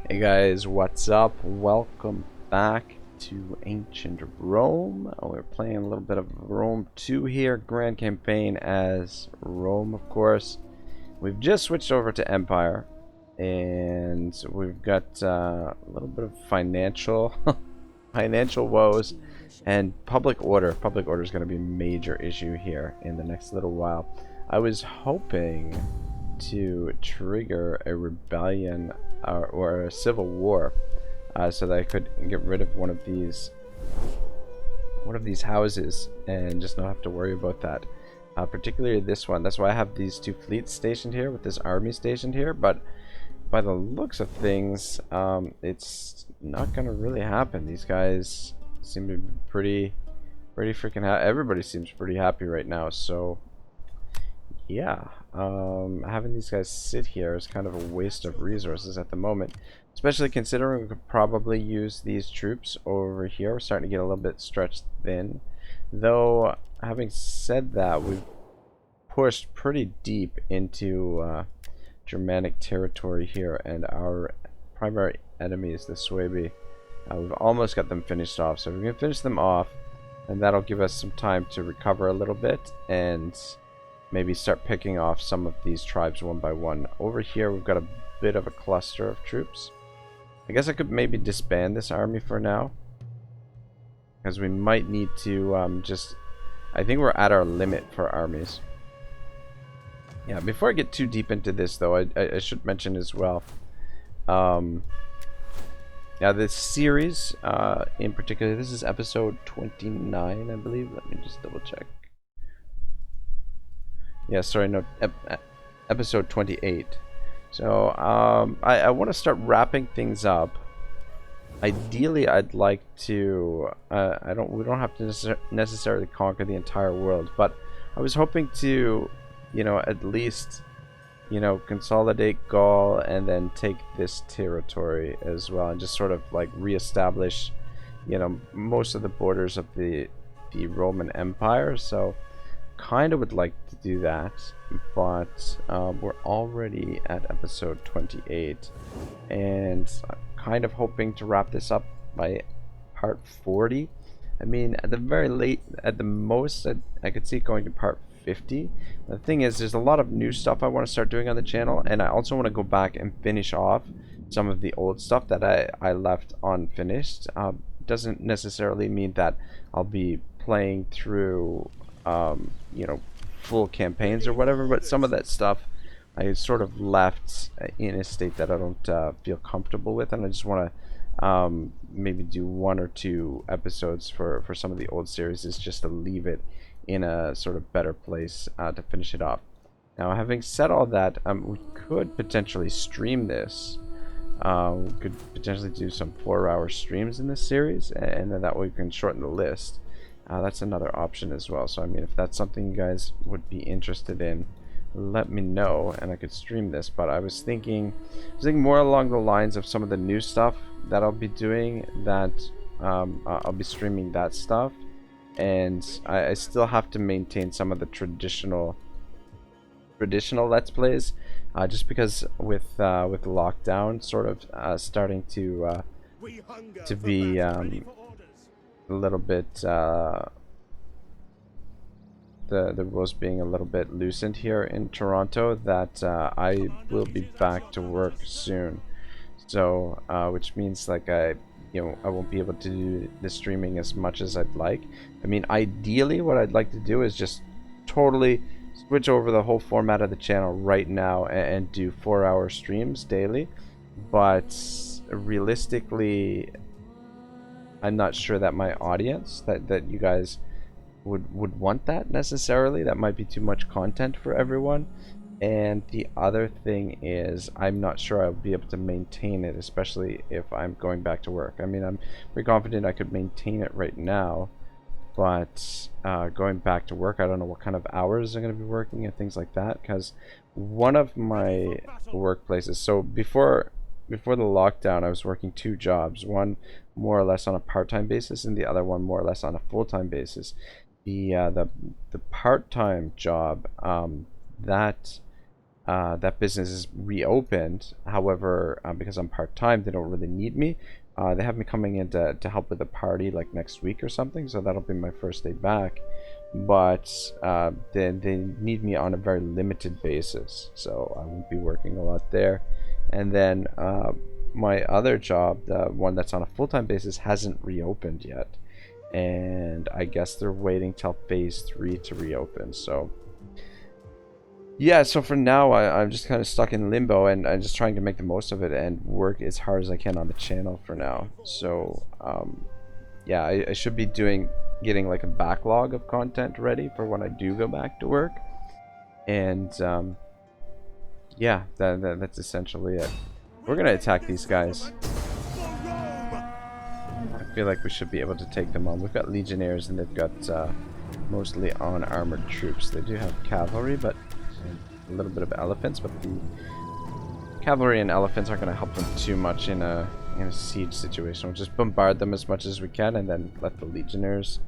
Hey guys, what's up? Welcome back to Ancient Rome. We're playing a little bit of Rome 2 here, Grand Campaign as Rome, of course. We've just switched over to Empire, and we've got a little bit of financial financial woes and public order. Public order is going to be a major issue here in the next little while. I was hoping to trigger a rebellion or a civil war so that I could get rid of one of these houses and just not have to worry about that. Particularly this one. That's why I have these two fleets stationed here with this army stationed here. But by the looks of things, it's not gonna really happen. These guys seem to be pretty freaking happy. Everybody seems pretty happy right now. So yeah, having these guys sit here is kind of a waste of resources at the moment, especially considering we could probably use these troops over here. We're starting to get a little bit stretched thin, though. Having said that, we've pushed pretty deep into Germanic territory here, and our primary enemy is the Suebi. We've almost got them finished off, so we can finish them off, and that'll give us some time to recover a little bit and maybe start picking off some of these tribes one by one. Over here we've got a bit of a cluster of troops. I guess I could maybe disband this army for now, because we might need to I think we're at our limit for armies. Yeah, before I get too deep into this though, I should mention as well, yeah, this series in particular, this is episode 29, I believe. Let me just double check. Yeah, sorry, no, episode 28. So, I want to start wrapping things up. Ideally, I'd like to, we don't have to necessarily conquer the entire world, but I was hoping to, at least, consolidate Gaul and then take this territory as well, and just sort of like reestablish, most of the borders of the Roman Empire. So kind of would like to do that, but we're already at episode 28, and I'm kind of hoping to wrap this up by part 40. I mean, at the most, I could see it going to part 50. The thing is, there's a lot of new stuff I want to start doing on the channel, and I also want to go back and finish off some of the old stuff that I left unfinished. Doesn't necessarily mean that I'll be playing through full campaigns or whatever, but some of that stuff I sort of left in a state that I don't feel comfortable with, and I just want to maybe do one or two episodes for some of the old series, just to leave it in a sort of better place to finish it off. Now, having said all that, we could potentially stream this. We could potentially do some 4-hour streams in this series, and then that way we can shorten the list. That's another option as well. So I mean, if that's something you guys would be interested in, let me know and I could stream this. But I was thinking more along the lines of some of the new stuff that I'll be doing, that I'll be streaming that stuff, and I still have to maintain some of the traditional Let's Plays, just because with lockdown sort of starting to be a little bit, the rules being a little bit loosened here in Toronto, that I will be back to work soon. So which means, like, I won't be able to do the streaming as much as I'd like. I mean, ideally what I'd like to do is just totally switch over the whole format of the channel right now and do 4-hour streams daily, but realistically I'm not sure that my audience, that you guys would want that necessarily. That might be too much content for everyone. And the other thing is, I'm not sure I'll be able to maintain it, especially if I'm going back to work. I mean, I'm pretty confident I could maintain it right now, but going back to work, I don't know what kind of hours I'm going to be working and things like that, because one of my workplaces, so before the lockdown, I was working 2 jobs, one more or less on a part-time basis and the other one more or less on a full-time basis. The part-time job, that that business is reopened. However, because I'm part-time, they don't really need me. They have me coming in to help with a party like next week or something, so that'll be my first day back. But they need me on a very limited basis, so I won't be working a lot there. And then my other job, the one that's on a full-time basis, hasn't reopened yet. And I guess they're waiting till phase 3 to reopen, so yeah, so for now, I'm just kind of stuck in limbo, and I'm just trying to make the most of it and work as hard as I can on the channel for now. So, yeah, I should be getting like a backlog of content ready for when I do go back to work. And, yeah, that's essentially it. We're going to attack these guys. I feel like we should be able to take them on. We've got legionnaires, and they've got mostly unarmored troops. They do have cavalry, but a little bit of elephants, but the cavalry and elephants aren't going to help them too much in a siege situation. We'll just bombard them as much as we can, and then let the legionaries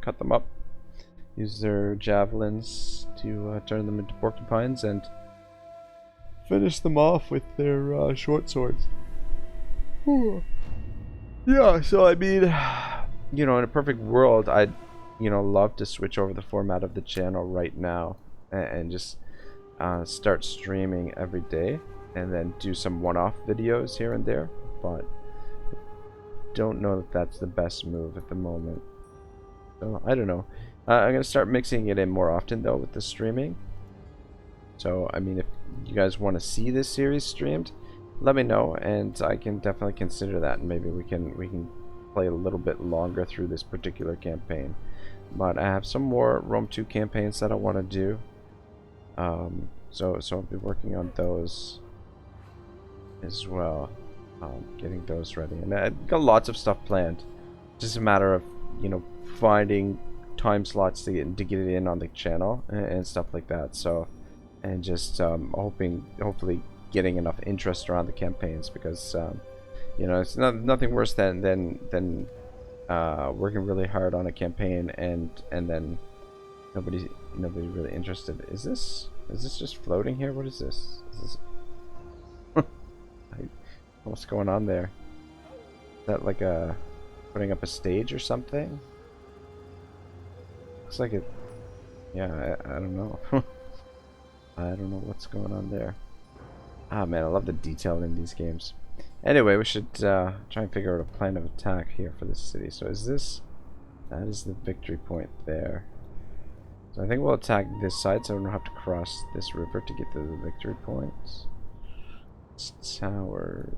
cut them up. Use their javelins to turn them into porcupines and finish them off with their short swords. Yeah, so I mean, you know, in a perfect world, I'd love to switch over the format of the channel right now and just start streaming every day and then do some one-off videos here and there, but don't know that that's the best move at the moment. So I don't know. I'm gonna start mixing it in more often though with the streaming. So I mean, if you guys want to see this series streamed, let me know, and I can definitely consider that, and maybe we can play a little bit longer through this particular campaign. But I have some more Rome 2 campaigns that I want to do. So I'll be working on those as well. Getting those ready. And I've got lots of stuff planned. Just a matter of, finding time slots to get it in on the channel and stuff like that. So, and just hopefully getting enough interest around the campaigns, because it's nothing worse than working really hard on a campaign and then nobody really interested. Is this just floating here? What is this? What's going on there? Is that like putting up a stage or something? Looks like it. Yeah, I don't know. I don't know what's going on there. Ah man, I love the detail in these games. Anyway, we should try and figure out a plan of attack here for this city. So that is the victory point there. So I think we'll attack this side so we don't have to cross this river to get to the victory points. It's towers.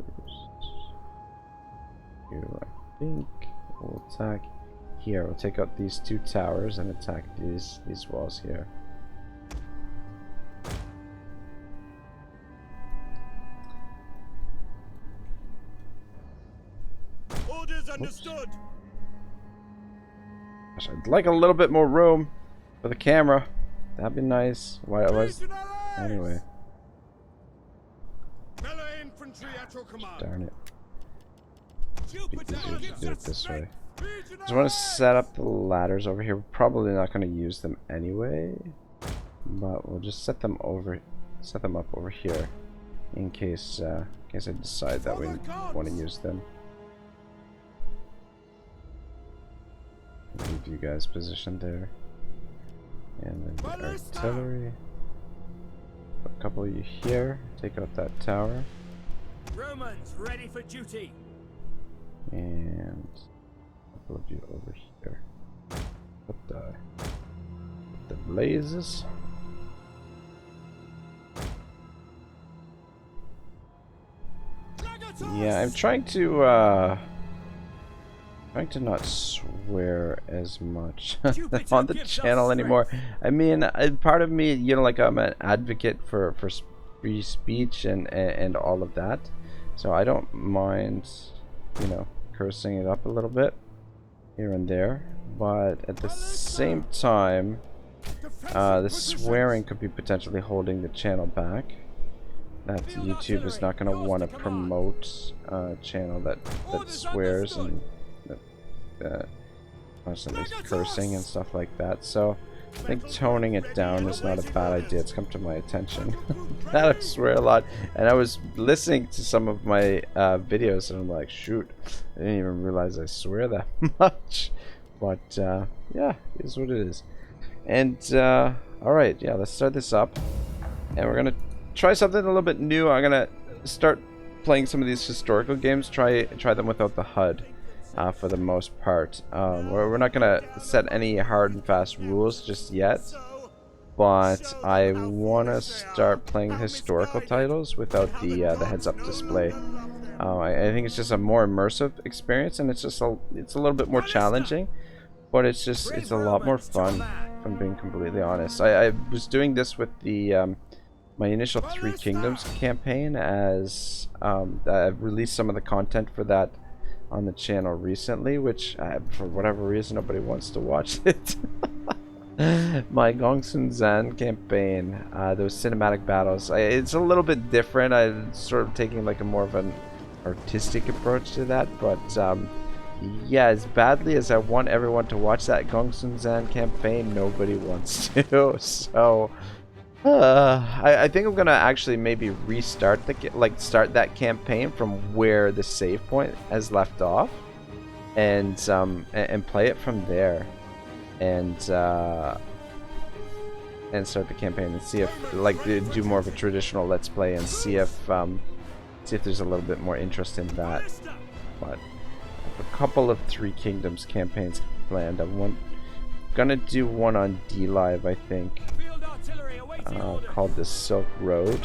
Here, I think we'll attack here. We'll take out these 2 towers and attack these walls here. Understood. Gosh, I'd like a little bit more room for the camera. That'd be nice. Why it was anyway. Darn it. It'd be easier to do it this way. Just want to set up the ladders over here. We're probably not going to use them anyway, but we'll just set them up over here in case I decide that we want to use them. Leave you guys positioned there, and then the artillery. Put a couple of you here. Take out that tower. Romans ready for duty. And a couple of you over here. Put the blazes. Yeah, I'm trying to not swear as much on the channel anymore. I mean, part of me, like I'm an advocate for free speech and all of that, so I don't mind, cursing it up a little bit here and there, but at the same time, the swearing could be potentially holding the channel back. That YouTube is not going to want to promote a channel that swears and constantly cursing and stuff like that. So I think toning it down is not a bad idea. It's come to my attention. I swear a lot. And I was listening to some of my videos and I'm like, shoot, I didn't even realize I swear that much. But yeah, it is what it is. And alright, yeah, let's start this up. And we're gonna try something a little bit new. I'm gonna start playing some of these historical games, try them without the HUD. For the most part, we're not gonna set any hard and fast rules just yet, but I want to start playing historical titles without the heads-up display. I think it's just a more immersive experience, and it's a little bit more challenging, but it's a lot more fun. If I'm being completely honest, I was doing this with the my initial Three Kingdoms campaign, as I've released some of the content for that on the channel recently, which for whatever reason nobody wants to watch it. My Gongsun Zan campaign, those cinematic battles, it's a little bit different. I'm sort of taking like a more of an artistic approach to that, but yeah, as badly as I want everyone to watch that Gongsun Zan campaign, nobody wants to. So I think I'm gonna actually maybe restart start that campaign from where the save point has left off, and play it from there, and start the campaign and see if do more of a traditional let's play and see if there's a little bit more interest in that. But I have a couple of Three Kingdoms campaigns planned. I'm gonna do one on D Live, I think. Called the Silk Road,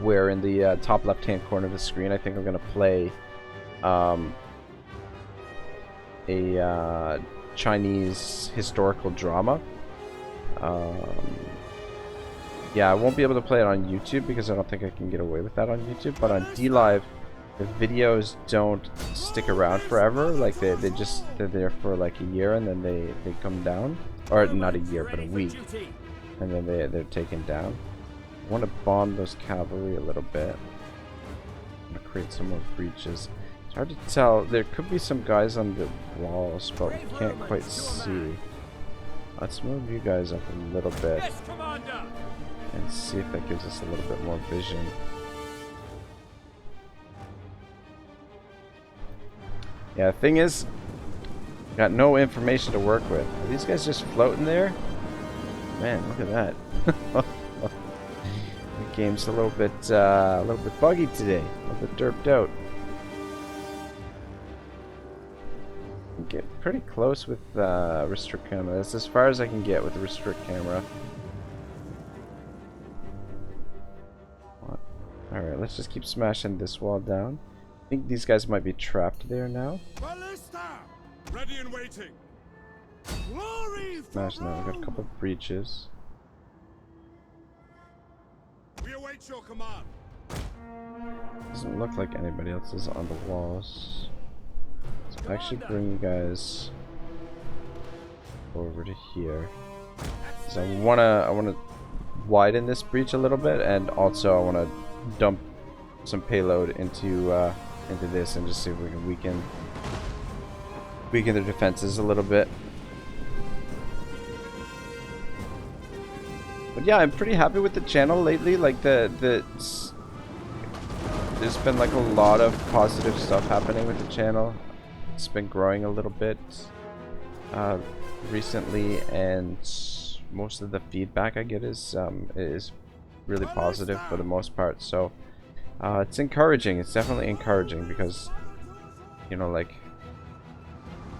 where in the top left hand corner of the screen I think I'm gonna play a Chinese historical drama. Yeah, I won't be able to play it on YouTube because I don't think I can get away with that on YouTube, but on D Live the videos don't stick around forever. Like they're there for like a year and then they come down, or not a year but a week, and then they're taken down. I want to bomb those cavalry a little bit. I'm going to create some more breaches. It's hard to tell. There could be some guys on the walls, but we can't quite see. Let's move you guys up a little bit and see if that gives us a little bit more vision. Yeah, the thing is, got no information to work with. Are these guys just floating there? Man, look at that. The game's a little bit buggy today, a little bit derped out. Get pretty close with restrict camera. That's as far as I can get with the restrict camera. Alright, let's just keep smashing this wall down. I think these guys might be trapped there now. Ballista! Ready and waiting. Glory! Smash now. We've got a couple of breaches. We await your command. Doesn't look like anybody else is on the walls. So actually bring you guys over to here. So I wanna widen this breach a little bit, and also I wanna dump some payload into this and just see if we can weaken their defenses a little bit. But yeah, I'm pretty happy with the channel lately. Like there's been like a lot of positive stuff happening with the channel. It's been growing a little bit recently, and most of the feedback I get is really positive for the most part. So it's encouraging. It's definitely encouraging, because you know, like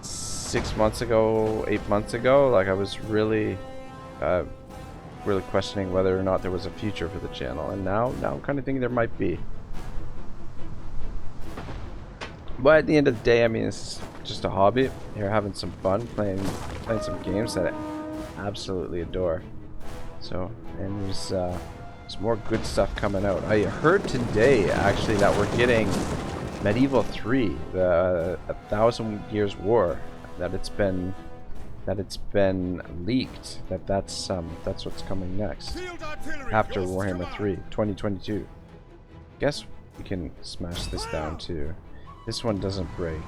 6 months ago, 8 months ago, like I was really questioning whether or not there was a future for the channel, and now I'm kind of thinking there might be. But at the end of the day, I mean, it's just a hobby. You're having some fun playing some games that I absolutely adore. So, and there's more good stuff coming out. I heard today actually that we're getting Medieval 3, the 1,000 Years War. That it's been leaked. That's what's coming next after Warhammer 3 2022. Guess we can smash this down too. This one doesn't break.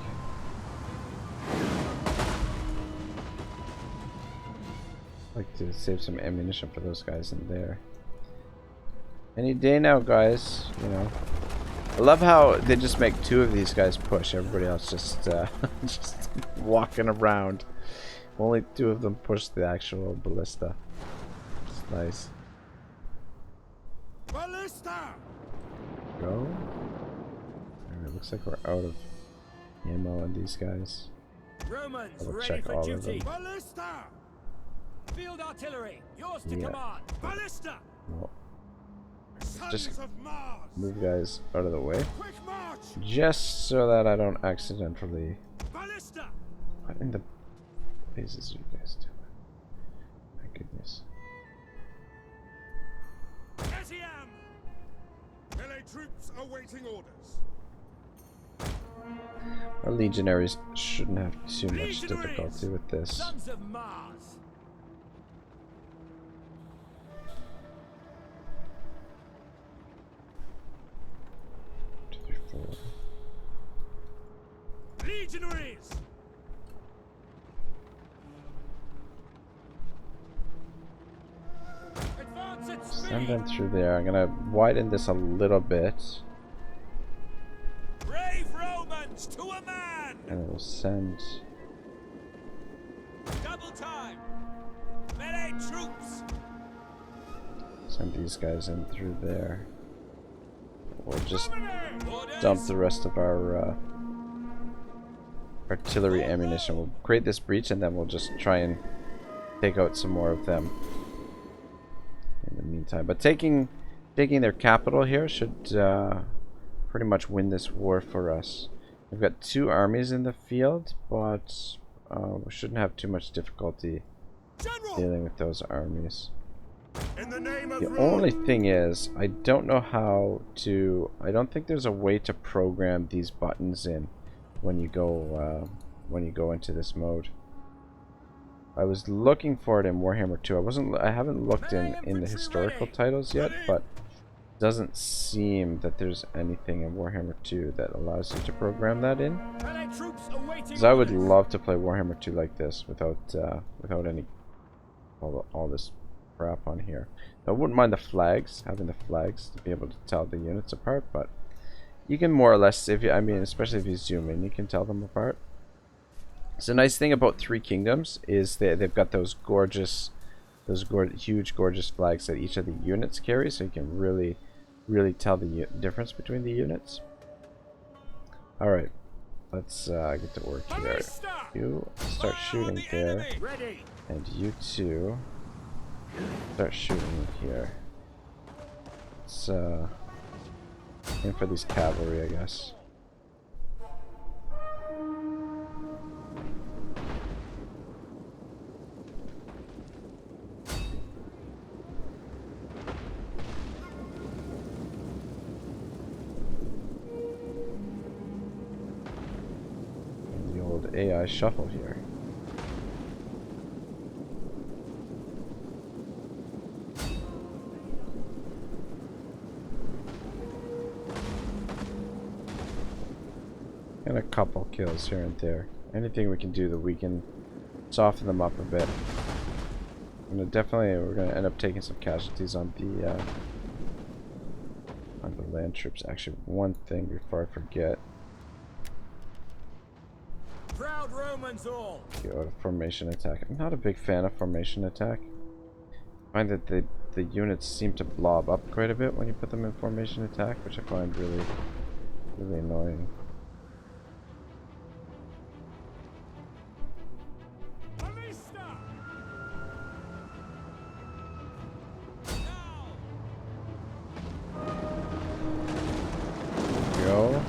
Like to save some ammunition for those guys in there. Any day now, guys. You know. I love how they just make 2 of these guys push. Everybody else just just walking around. Only 2 of them push the actual ballista. It's nice. Ballista! Go. Alright, looks like we're out of ammo on these guys. Romans I will ready check for all duty. of them. Ballista! Field artillery, yours to Yeah. command. Ballista! Well, Sons just of Mars! move guys out of the way. Quick march! Just so that I don't accidentally... Ballista! What in the blazes are you guys doing? My goodness. Etiam! Melee troops awaiting orders. Our legionaries shouldn't have too much Legionaries! difficulty with this. Sons of Mars. 2, 3, 4. Legionaries! Advance at Send speed. them through there. I'm gonna widen this a little bit. Brave Romans to a man! And we'll send... Double time! Melee troops! Send these guys in through there. We'll just Orders! dump the rest of our artillery ammunition. We'll create this breach and then we'll just try and take out some more of them in the meantime. But taking their capital here should pretty much win this war for us. We've got 2 armies in the field, but we shouldn't have too much difficulty General! dealing with those armies. In the name of The Rome! only thing is, I don't know how to... I don't think there's a way to program these buttons in when you go into this mode. I was looking for it in Warhammer 2. I haven't looked in the historical titles yet, but it doesn't seem that there's anything in Warhammer 2 that allows you to program that in. Melee troops awaiting Because I would orders. love to play Warhammer 2 like this without any all this crap on here. I wouldn't mind the flags, having the flags to be able to tell the units apart, but you can more or less, especially if you zoom in, you can tell them apart. So the nice thing about Three Kingdoms is they've got those huge, gorgeous flags that each of the units carry, so you can really tell the difference between the units. All right, let's get to work here. Ballista! You start Fire on shooting the there. enemy! Ready. And you two start shooting here. Let's aim for these cavalry, I guess. And the old AI shuffle here. And a couple kills here and there. Anything we can do that we can soften them up a bit. We're gonna end up taking some casualties on the land troops. Actually, one thing before I forget. Proud Romans all. The auto formation attack. I'm not a big fan of formation attack. I find that the units seem to blob up quite a bit when you put them in formation attack, which I find really annoying. Ballista! Go.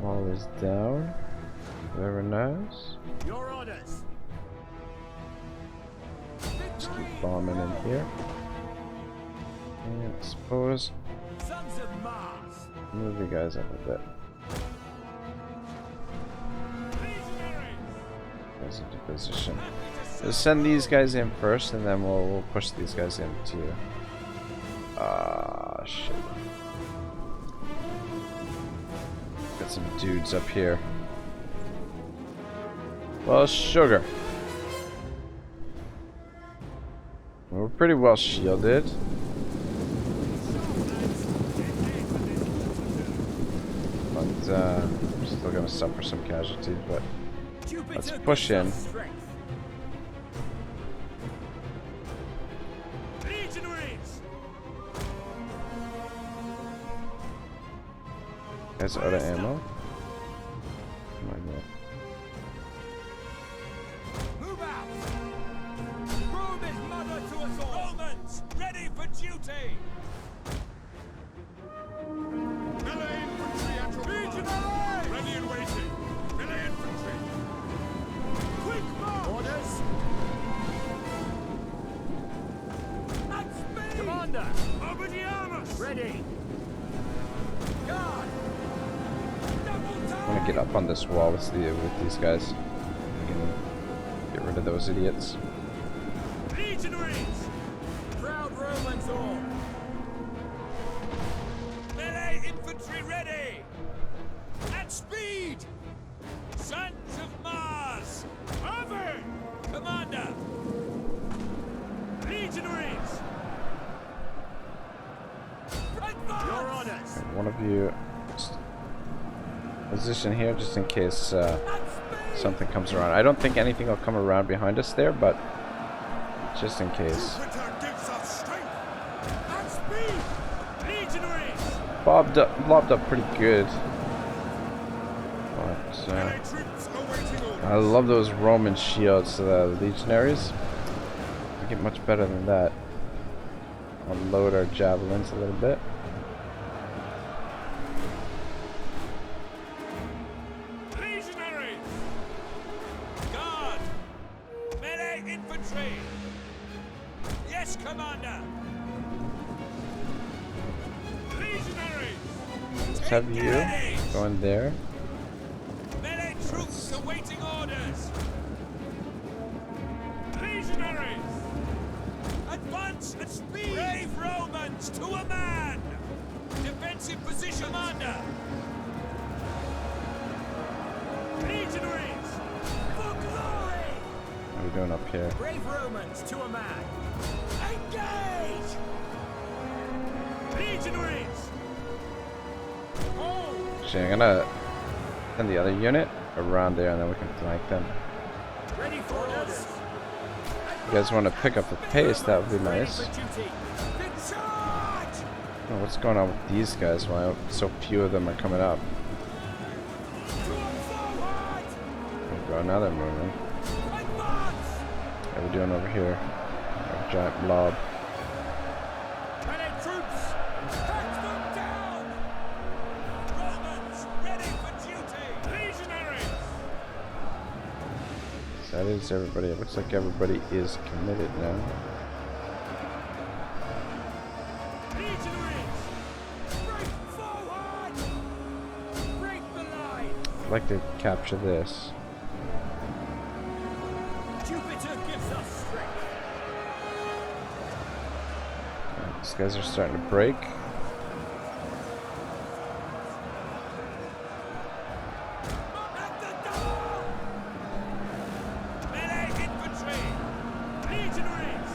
Wall is down. Very nice. Your orders. Just Victory. keep bombing in here. And I suppose Sons of Mars. move you guys up a bit. Legionaries! Guys into position. Let's send these guys in first, and then we'll push these guys in too. Ah, shit. Got some dudes up here. Well, sugar. pretty well shielded. But I'm still gonna suffer some casualties, but let's push in. Legionaries! Guys out of ammo. Come on, man. Move out! Rome is mother to us all! Romans, ready for duty! Melee infantry at your command! Ready and waiting! Melee infantry! Quick march! Orders! At speed! Commander! Over the armors! Ready! Guard! Double I'm time! gonna get up on this wall with these guys. I can get rid of those idiots. Legionaries! Proud Romans all! Melee infantry ready! At speed! Sons of Mars! Over! Commander! Legionaries! Advance! Your orders! One of you just position here just in case At speed! something comes around. I don't think anything will come around behind us there, but just in case. Jupiter gives us strength! At speed! Legionaries! Lobbed up pretty good. But Melee troops awaiting orders! I love those Roman shields, the legionaries. We get much better than that. Unload our javelins a little bit. Legionaries! Guard! Melee infantry! Yes, Commander! Legionaries! Let's have you go in there. Melee troops awaiting orders! Legionaries! Advance at speed! Brave Romans to a man! Defensive position, Commander! Legionaries! For glory! What are we doing up here? Brave Romans to a man! Engage! Legionaries! Hold! Actually, I'm gonna send the other unit around there and then we can flank them. Ready for orders! If you guys want to pick up the pace, that would be nice. For duty! The charge! Oh, what's going on with these guys? Why so few of them are coming up? Forward! There we go, now they're moving. Advance! What are we doing over here? Our giant blob. Melee troops! Hack them down! Romans, ready for duty! Legionaries! That is everybody. It looks like everybody is committed now. Legionaries! Break forward! Break the line! I'd like to capture this. Jupiter gives us strength! These guys are starting to break. At the door! Melee infantry! Legionaries!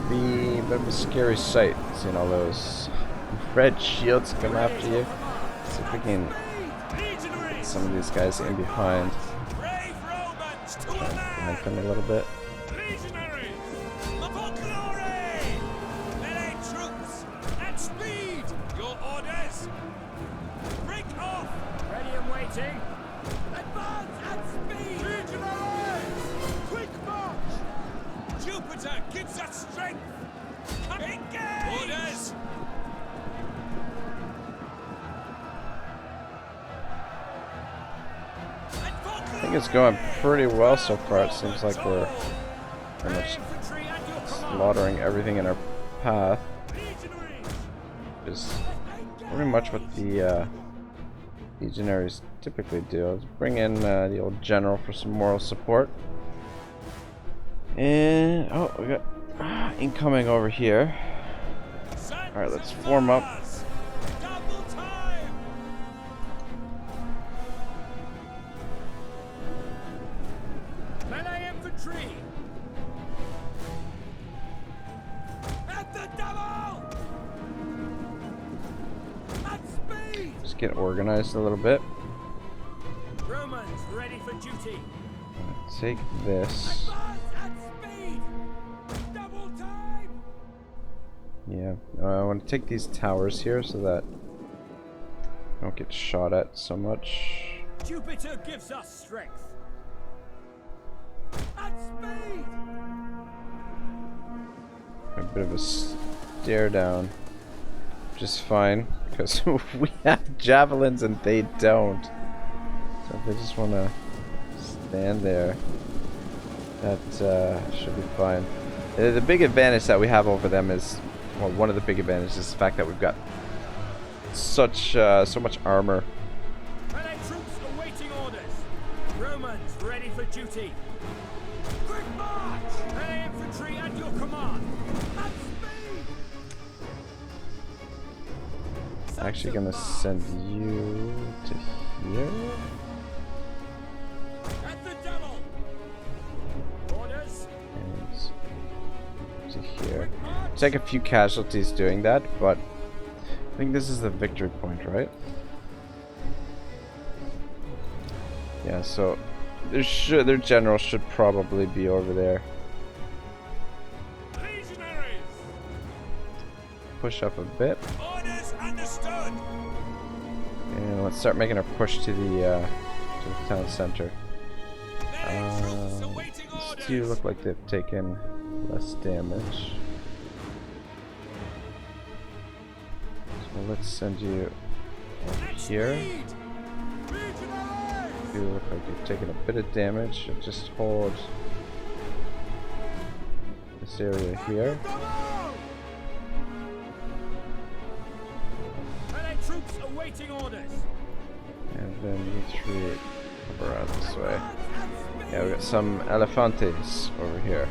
Be a bit of a scary sight seeing all those red shields come after you. See if we can get Legionaries! some of these guys in behind. Brave Romans to a Flank man! them a little bit. Legionaries! For glory! Melee troops! At speed! Your orders! Break off! Ready and waiting! Advance at speed! Legionaries! Quick march! Jupiter gives us strength! Engage! Orders! I think it's going pretty well so far. It seems like we're pretty much Infantry at your command! slaughtering everything in our path. Legionaries! Which is pretty much what the legionaries typically do. Let's bring in the old general for some moral support. And oh, we got incoming over here. All right, let's form up. Double time! get organized a little bit. Romans ready for duty. Take this. Advance at speed. Double time. Yeah, I want to take these towers here so that I don't get shot at so much. Jupiter gives us strength. At speed. A bit of a stare down, which is fine because we have javelins and they don't. So if they just want to stand there, that should be fine. The big advantage that we have over them is, well, one of the big advantages is the fact that we've got such so much armor. Allied troops awaiting orders. Romans ready for duty. Quick march! Allied infantry at your command. At speed! Actually gonna send you to here. At the double. Orders. And to here. Take a few casualties doing that, but I think this is the victory point, right? Yeah, so their general should probably be over there. Legionaries! Push up a bit, Orders understood. and let's start making a push to the town center. Allied troops awaiting These orders. two look like they've taken less damage. So let's send you over At here. speed. You look like you've taken a bit of damage. So just hold this area here. Allied troops awaiting orders. And then you three come around this way. Yeah, we got some elefantes over here.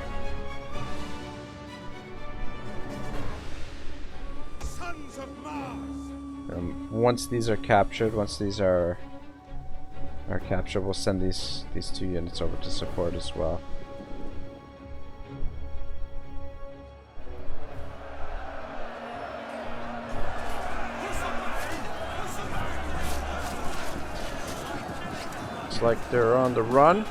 Sons of Mars! Once these are captured, once these are captured, we'll send these two units over to support as well. Looks like they're on the run.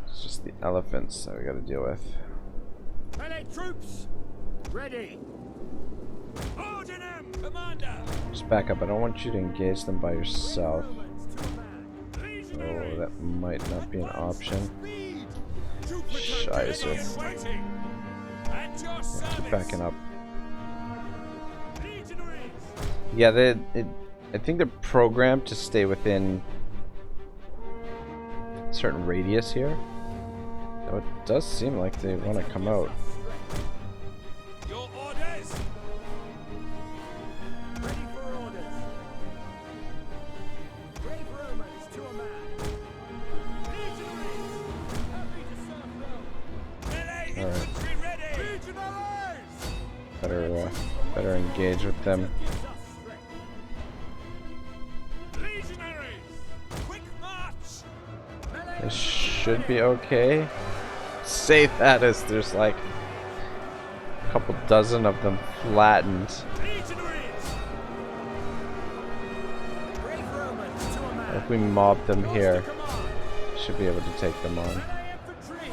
It's just the elephants that we gotta deal with. Allied troops ready. Ordinem, Commander. Just back up. I don't want you to engage them by yourself. Romans to a man. Oh, that might not be an option. Speed. Scheiße. Waiting. At your service. Keep backing up. Legionaries. Yeah, I think they're programmed to stay within a certain radius here. Though it does seem like they want to come out. Your orders. Ready for orders. Brave Romans to a man. Legionaries. Happy to serve Rome. Melee Alright. infantry ready. Legionaries. Better engage with them. Gives us strength. Legionaries! Quick march. Melee This should be okay. Say that as there's like a couple dozen of them flattened. Legionaries. Brave Romans to a man. If we mob them here, Come on. should be able to take them on. Melee infantry.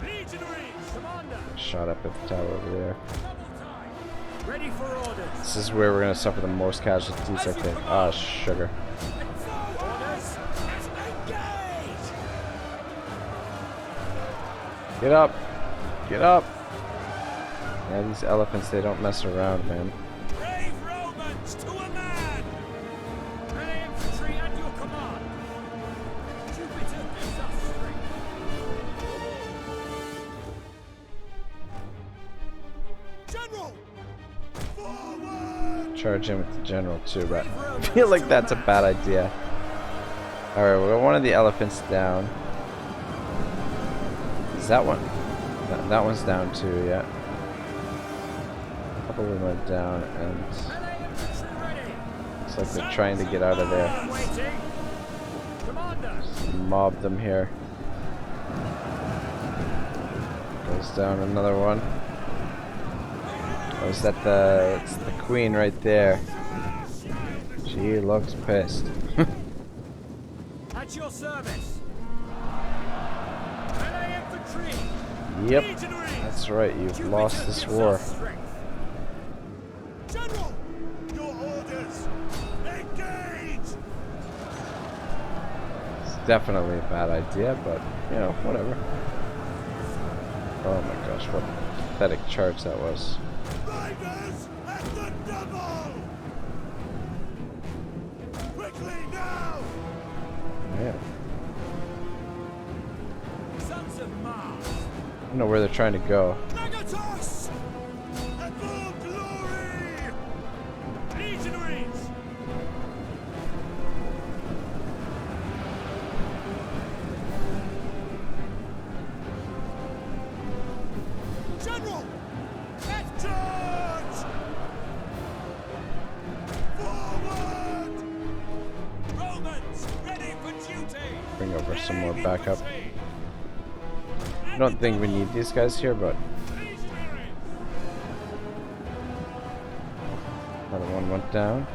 Legionaries. Commander. Shot up at the tower over there. Double time. Ready for orders. This is where we're gonna suffer the most casualties, I think. Ah, sugar. Orders. Engage. Get up! Get up! Yeah, these elephants, they don't mess around, man. Brave Romans to a man. Melee infantry at your command. Jupiter gives us strength. General! Forward! Charge in with the general too, but I feel like that's a bad idea. Alright, we got one of the elephants down. Is that one? That one's down too, yeah. A couple of them went down, and Melee infantry ready. looks like they're trying to get out of there. Waiting. Commander. Mob them here. Goes down another one. Oh, is that it's the queen right there? She looks pissed. At your service. Melee infantry. Yep, Legionaries. that's right. You've Jupiter lost this gives war. us strength. General! Your orders! Engage! It's definitely a bad idea, but you know, whatever. Oh my gosh, what a pathetic charge that was. Riders at the double! Quickly now! Man, Sons of Mars. I don't know where they're trying to go. Nagatos! At full glory! Legionaries. General! Let's charge! Forward! Romans ready for duty. Bring over some more backup. I don't think we need these guys here, but another one went down.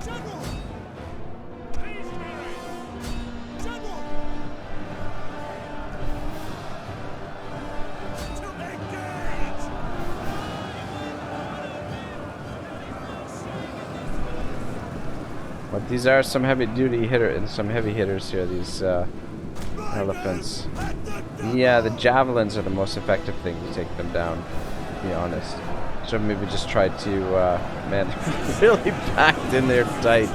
General! General! To engage! But these are some heavy duty hitters here, these elephants. Yeah, the javelins are the most effective thing to take them down, to be honest. So maybe just try to, man, really packed in there tight.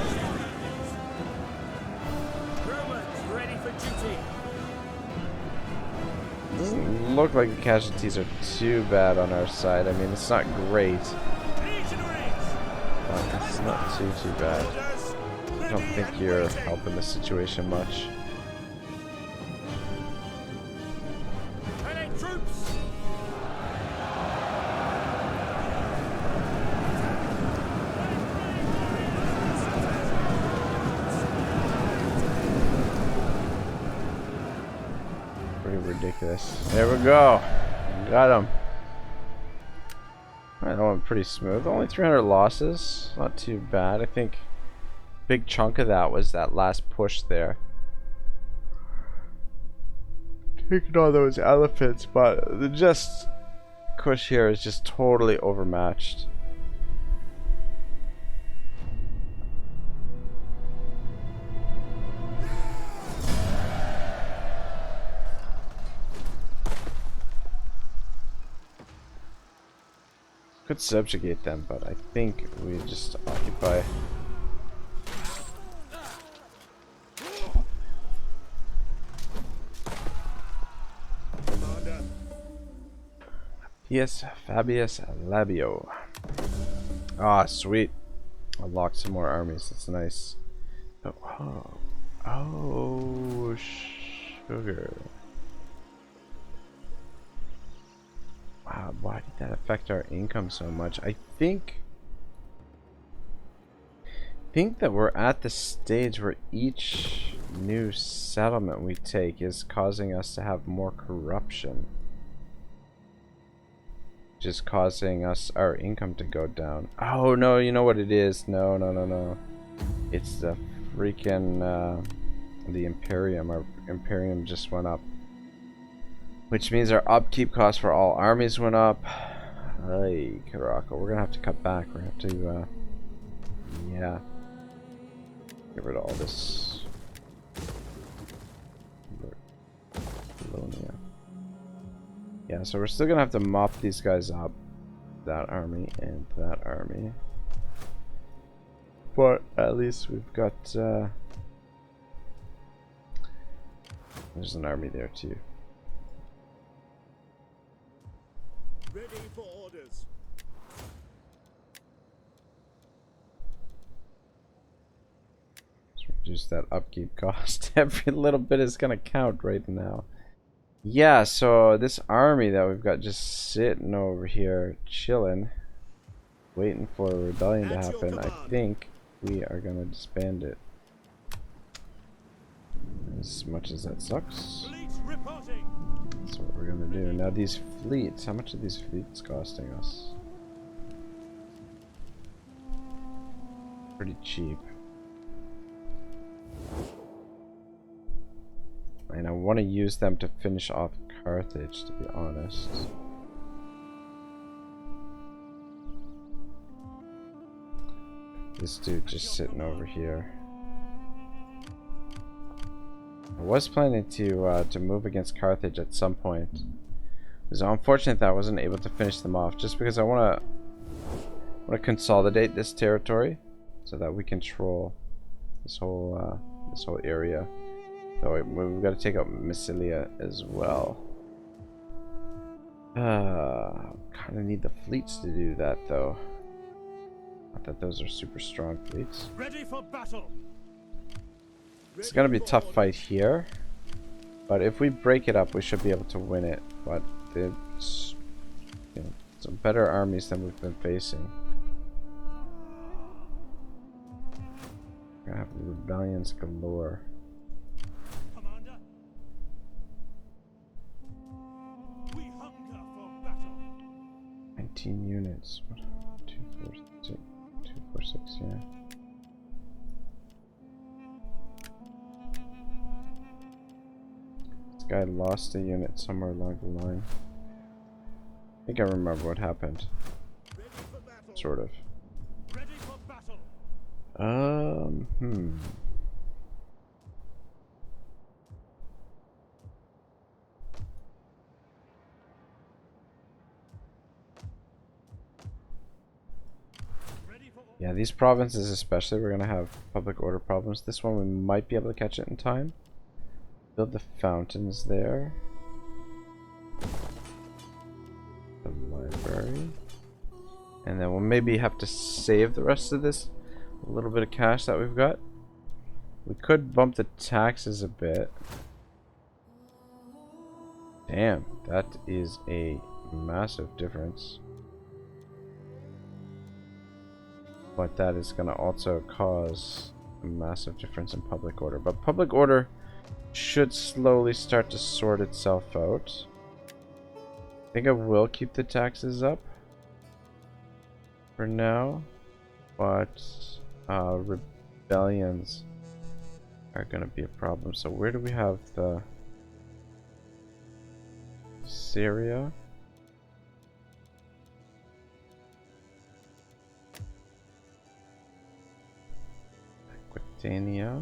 Romans ready for duty. Doesn't look like the casualties are too bad on our side. I mean, it's not great, Legionaries. but it's not too bad. I don't think you're helping the situation much. Melee troops. Pretty ridiculous. There we go. Got him. Alright, that went pretty smooth. Only 300 losses. Not too bad. I think a big chunk of that was that last push there. Taking on those elephants, but the just push here is just totally overmatched. Could subjugate them, but I think we just occupy. Commander, Yes, Fabius Labio. Ah, sweet. Unlocked some more armies. That's nice. Oh, sugar. Wow, why did that affect our income so much? I think that we're at the stage where each new settlement we take is causing us to have more corruption. Just causing us our income to go down. Oh no, you know what it is? No. It's the freaking the Imperium. Our Imperium just went up. Which means our upkeep costs for all armies went up. Hey, Karaka, we're gonna have to cut back. We're gonna have to yeah. Get rid of all this. Colonia. Yeah, so we're still gonna have to mop these guys up. That army and that army. But at least we've got there's an army there too. ready for orders. Let's reduce that upkeep cost. Every little bit is gonna count right now. Yeah, so this army that we've got just sitting over here, chilling, waiting for a rebellion to happen, I think we are gonna disband it. As much as that sucks. Fleet reporting. That's what we're gonna do. Now these fleets, how much are these fleets costing us? Pretty cheap. And I want to use them to finish off Carthage, to be honest. This dude just sitting over here. I was planning to move against Carthage at some point. It was unfortunate that I wasn't able to finish them off, just because I want to consolidate this territory so that we control this whole area. So we've got to take out Massilia as well. Kind of need the fleets to do that, though. Not that those are super strong fleets. Ready for battle. It's gonna be a tough fight here, but if we break it up, we should be able to win it. But it's, you know, some better armies than we've been facing. We're gonna have rebellions galore. Commander, we hunger for battle. 19 units. 2, 4, 6, 2, 4, 6, yeah. Guy lost a unit somewhere along the line. I think I remember what happened. Sort of. Ready for battle. Ready for Yeah, these provinces especially, we're gonna have public order problems. This one we might be able to catch it in time. Build the fountains there. The library. And then we'll maybe have to save the rest of this little bit of cash that we've got. We could bump the taxes a bit. Damn, that is a massive difference. But that is going to also cause a massive difference in public order. But public order should slowly start to sort itself out. I think I will keep the taxes up for now, but rebellions are going to be a problem. So where do we have the Syria? Aquitania.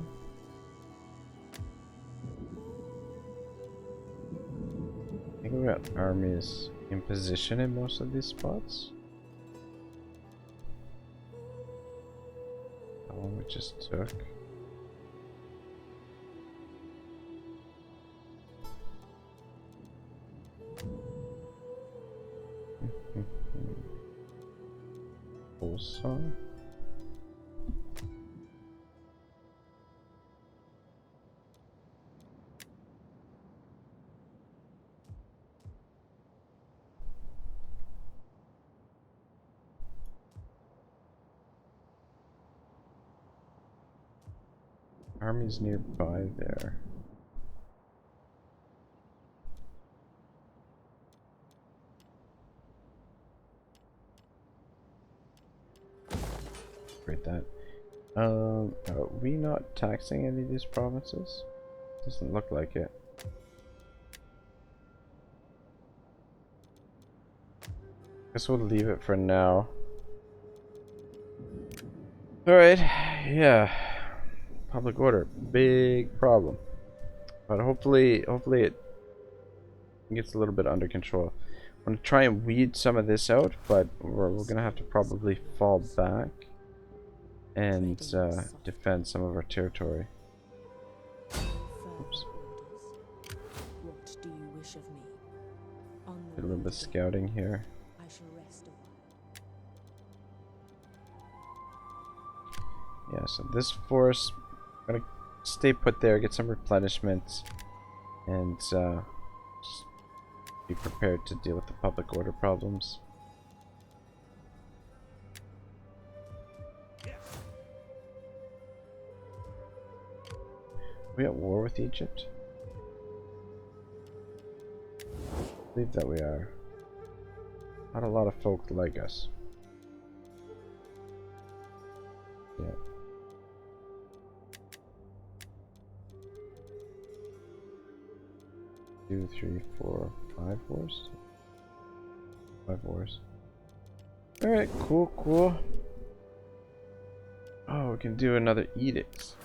I think we got armies in position in most of these spots. That one we just took. Also. Armies nearby there. Great that. Are we not taxing any of these provinces? Doesn't look like it. Guess we'll leave it for now. Alright, yeah. Public order, big problem. But hopefully it gets a little bit under control. I'm gonna try and weed some of this out, but we're gonna have to probably fall back and defend some of our territory. Oops. What do you wish of me? On Did a little bit of scouting here. I shall rest a while. Yeah, so this force, I'm gonna stay put there, get some replenishments, and just be prepared to deal with the public order problems. We at war with Egypt? believe that we are. Not a lot of folk like us. Yeah. Two, three, four, 5 wars? 5 wars. Alright, cool, cool. Oh, we can do another edict.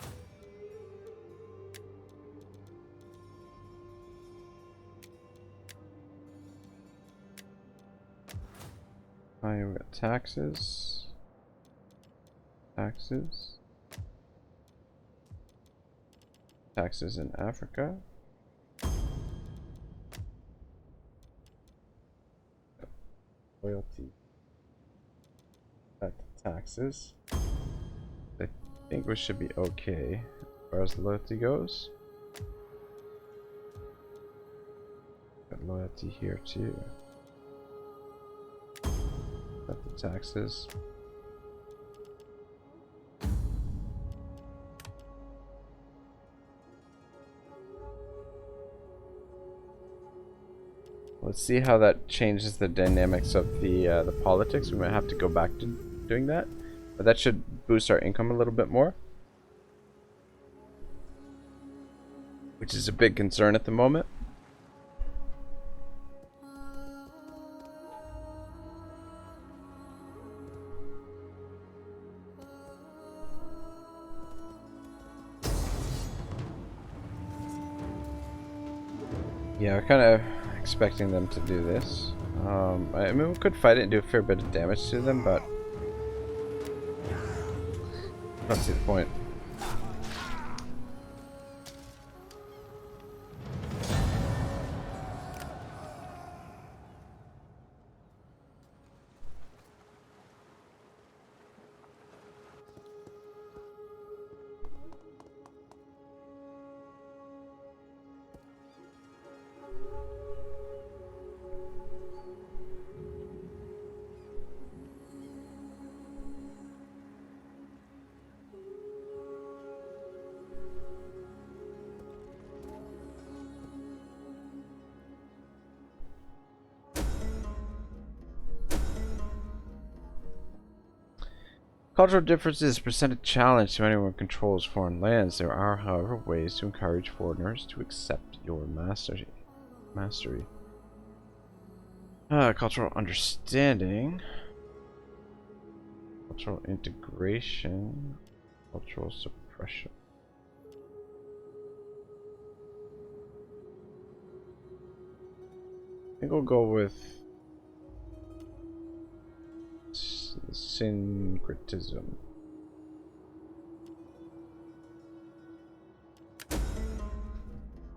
Oh, we got taxes. Taxes. Taxes in Africa. Loyalty. Back to taxes. I think we should be okay as far as loyalty goes. Got loyalty here too. Got the taxes. Let's see how that changes the dynamics of the politics. We might have to go back to doing that, but that should boost our income a little bit more, which is a big concern at the moment. Yeah, we're kind of expecting them to do this. I mean, we could fight it and do a fair bit of damage to them, but I don't see the point. Cultural differences present a challenge to anyone who controls foreign lands. There are, however, ways to encourage foreigners to accept your mastery. Cultural understanding, cultural integration, cultural suppression. I think we'll go with syncretism.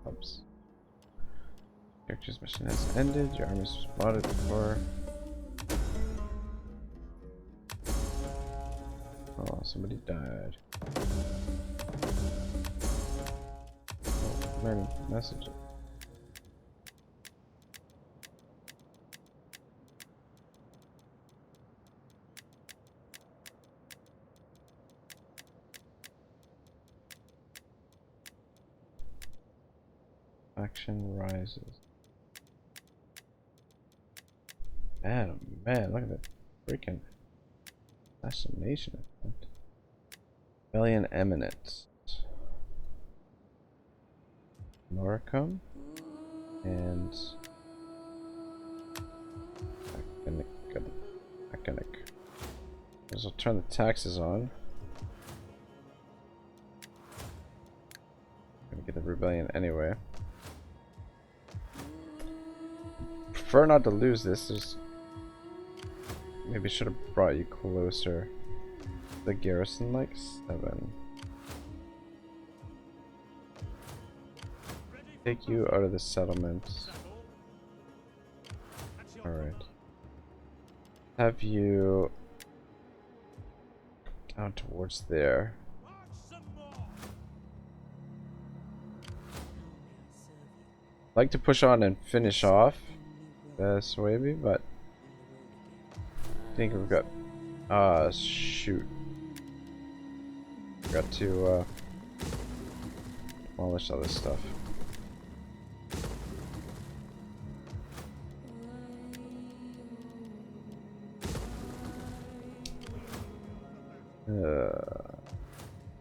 Oops. Character's mission has ended. Your army is spotted before. Oh, somebody died. Oh, many messages. Faction rises. Man, oh man, look at that freaking assassination attempt. Rebellion eminent. Noricum and Aconic. I'll turn the taxes on. Gonna get the rebellion anyway. Prefer not to lose this. Just maybe should have brought you closer. The garrison like 7. Take you out of the settlement. Alright. Have you down towards there. Like to push on and finish off this maybe, but I think we've got shoot. Got to demolish all this stuff.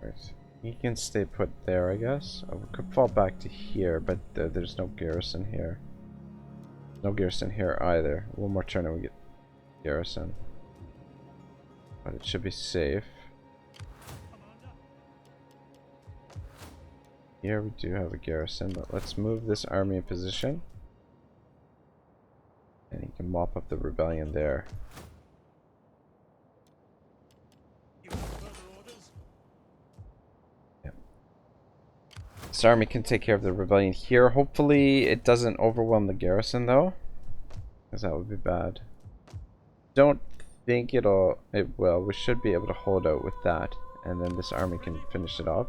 Right. He can stay put there, I guess. We could fall back to here, but there's no garrison here. No garrison here either. One more turn and we get garrison. But it should be safe. Here we do have a garrison, but let's move this army in position. And he can mop up the rebellion there. This army can take care of the rebellion here. Hopefully it doesn't overwhelm the garrison though, because that would be bad. Don't think it will. We should be able to hold out with that, and then this army can finish it off.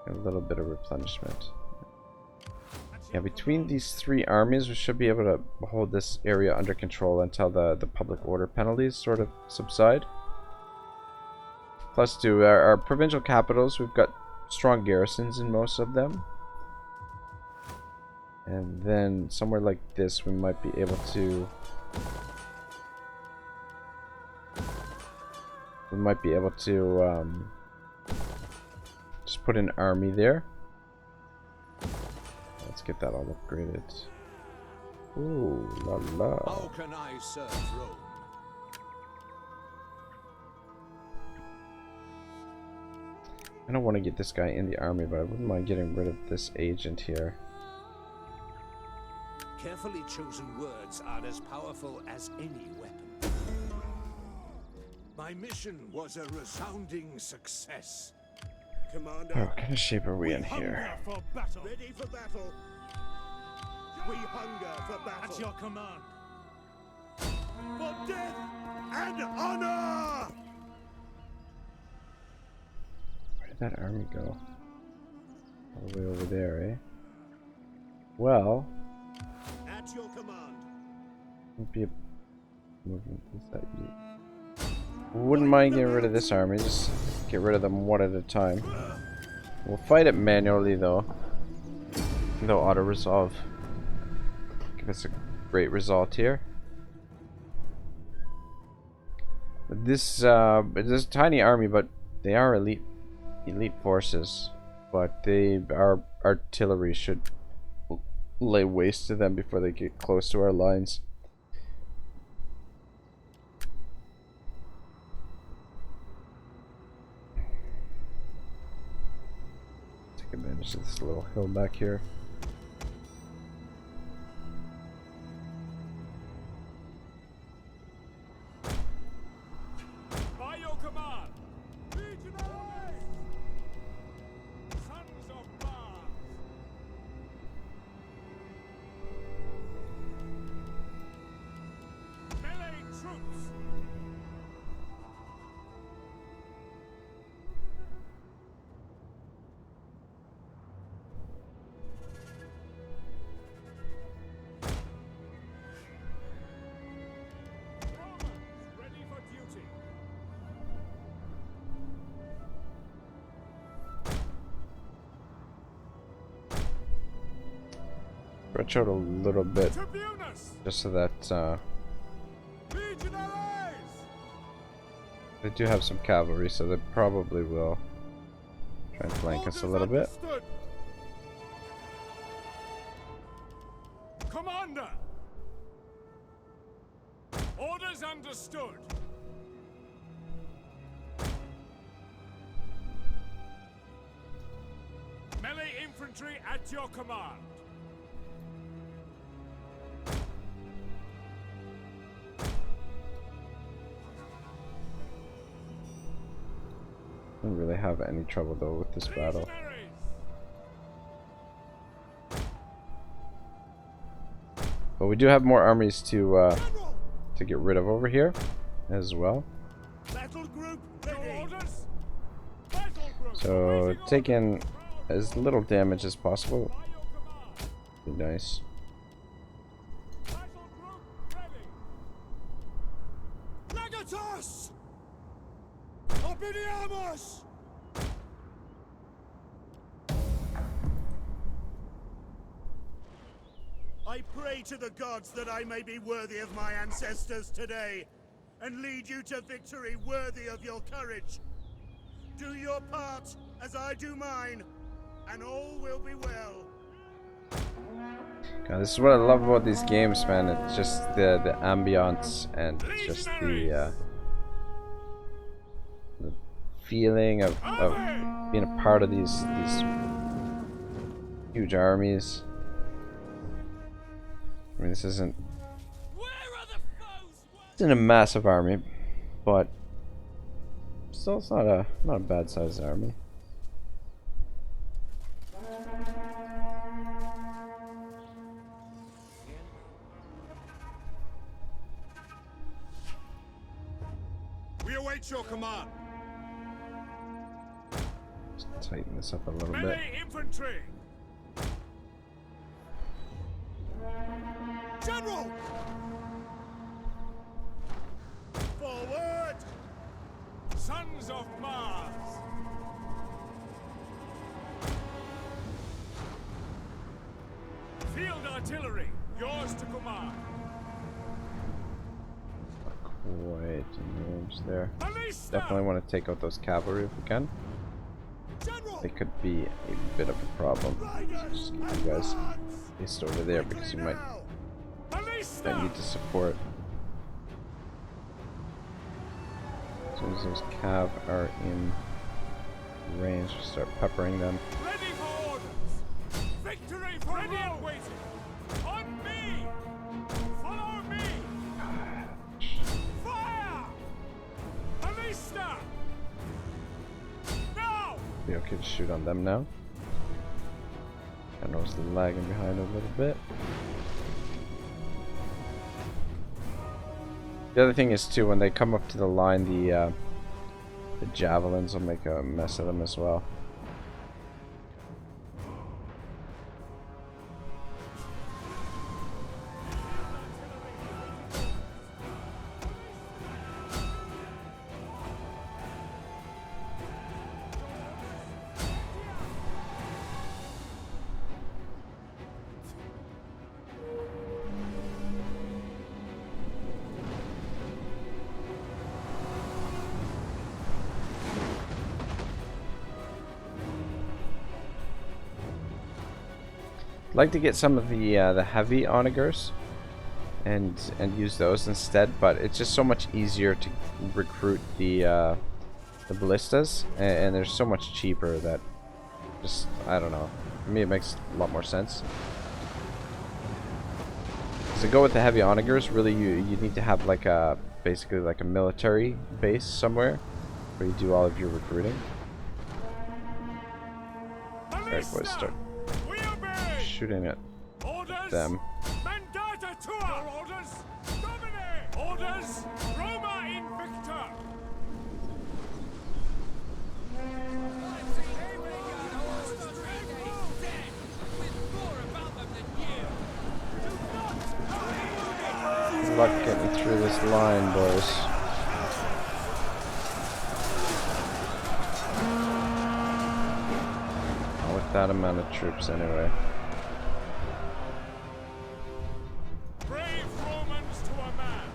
A little bit of replenishment. Yeah, between these three armies we should be able to hold this area under control until the public order penalties sort of subside. Plus to our provincial capitals, we've got strong garrisons in most of them. And then somewhere like this we might be able to just put an army there. Let's get that all upgraded. Ooh, la la. How can I serve Rome? I don't want to get this guy in the army, but I wouldn't mind getting rid of this agent here. Carefully chosen words are as powerful as any weapon. My mission was a resounding success. Commander, Oh, what kind of shape are we in here? for battle. Ready for battle. We hunger for battle. At your command. For death and honor! Where did that army go? All the way over there, eh? Well, At your command. would be a movement. Is that you? Wouldn't mind getting rid of this army. Just get rid of them one at a time. We'll fight it manually though. They'll auto resolve. Give us a great result here. But this it is a tiny army, but they are elite forces. But our artillery should lay waste to them before they get close to our lines. Take advantage of this little hill back here. By your command. Legionaries! Sons of Mars! Melee troops! Romans ready for duty. Stretch out a little bit Tribunus! just so that Legionaries! they do have some cavalry, so they probably will try and flank us a little bit. Understood. Commander! Orders understood. Melee infantry at your command. Don't really have any trouble though with this battle. Legionaries! But we do have more armies to General! get rid of over here as well. Battle group Your ready! orders? Battle group So awaiting take in orders. as little damage as possible. By your command. Be nice. Battle group ready. Legatus! Obidiamus! I pray to the gods that I may be worthy of my ancestors today, and lead you to victory worthy of your courage. Do your part as I do mine, and all will be well. God, this is what I love about these games, man. It's just the ambiance and just the feeling of being a part of these huge armies. I mean, this isn't a massive army, but still, it's not a bad sized army. We await your command. Just tighten this up a little bit. Melee infantry. General. Forward. Sons of Mars! Field artillery, yours to command. Quite in range there. Ballista! Definitely want to take out those cavalry if we can. General. They could be a bit of a problem. Just keep you guys based over there because you might Ballista! need to support. As soon as those cav are in range, start peppering them. Ready for orders! Victory for ready and waiting! On me! Follow me! Fire! Ballista! Now! Be okay to shoot on them now. I notice the lagging behind a little bit. The other thing is too, when they come up to the line, the javelins will make a mess of them as well. I'd like to get some of the heavy onagers and use those instead, but it's just so much easier to recruit the ballistas, and they're so much cheaper that just, I don't know, for me it makes a lot more sense. To go with the heavy onagers, really you need to have like a basically like a military base somewhere where you do all of your recruiting. Alright, boys, start shooting at Orders! them. Mandata Tua! Orders! Domine! Orders! Roma Invicta! Good luck getting through this line, boys. Not with that amount of troops, anyway. Brave Romans to a man!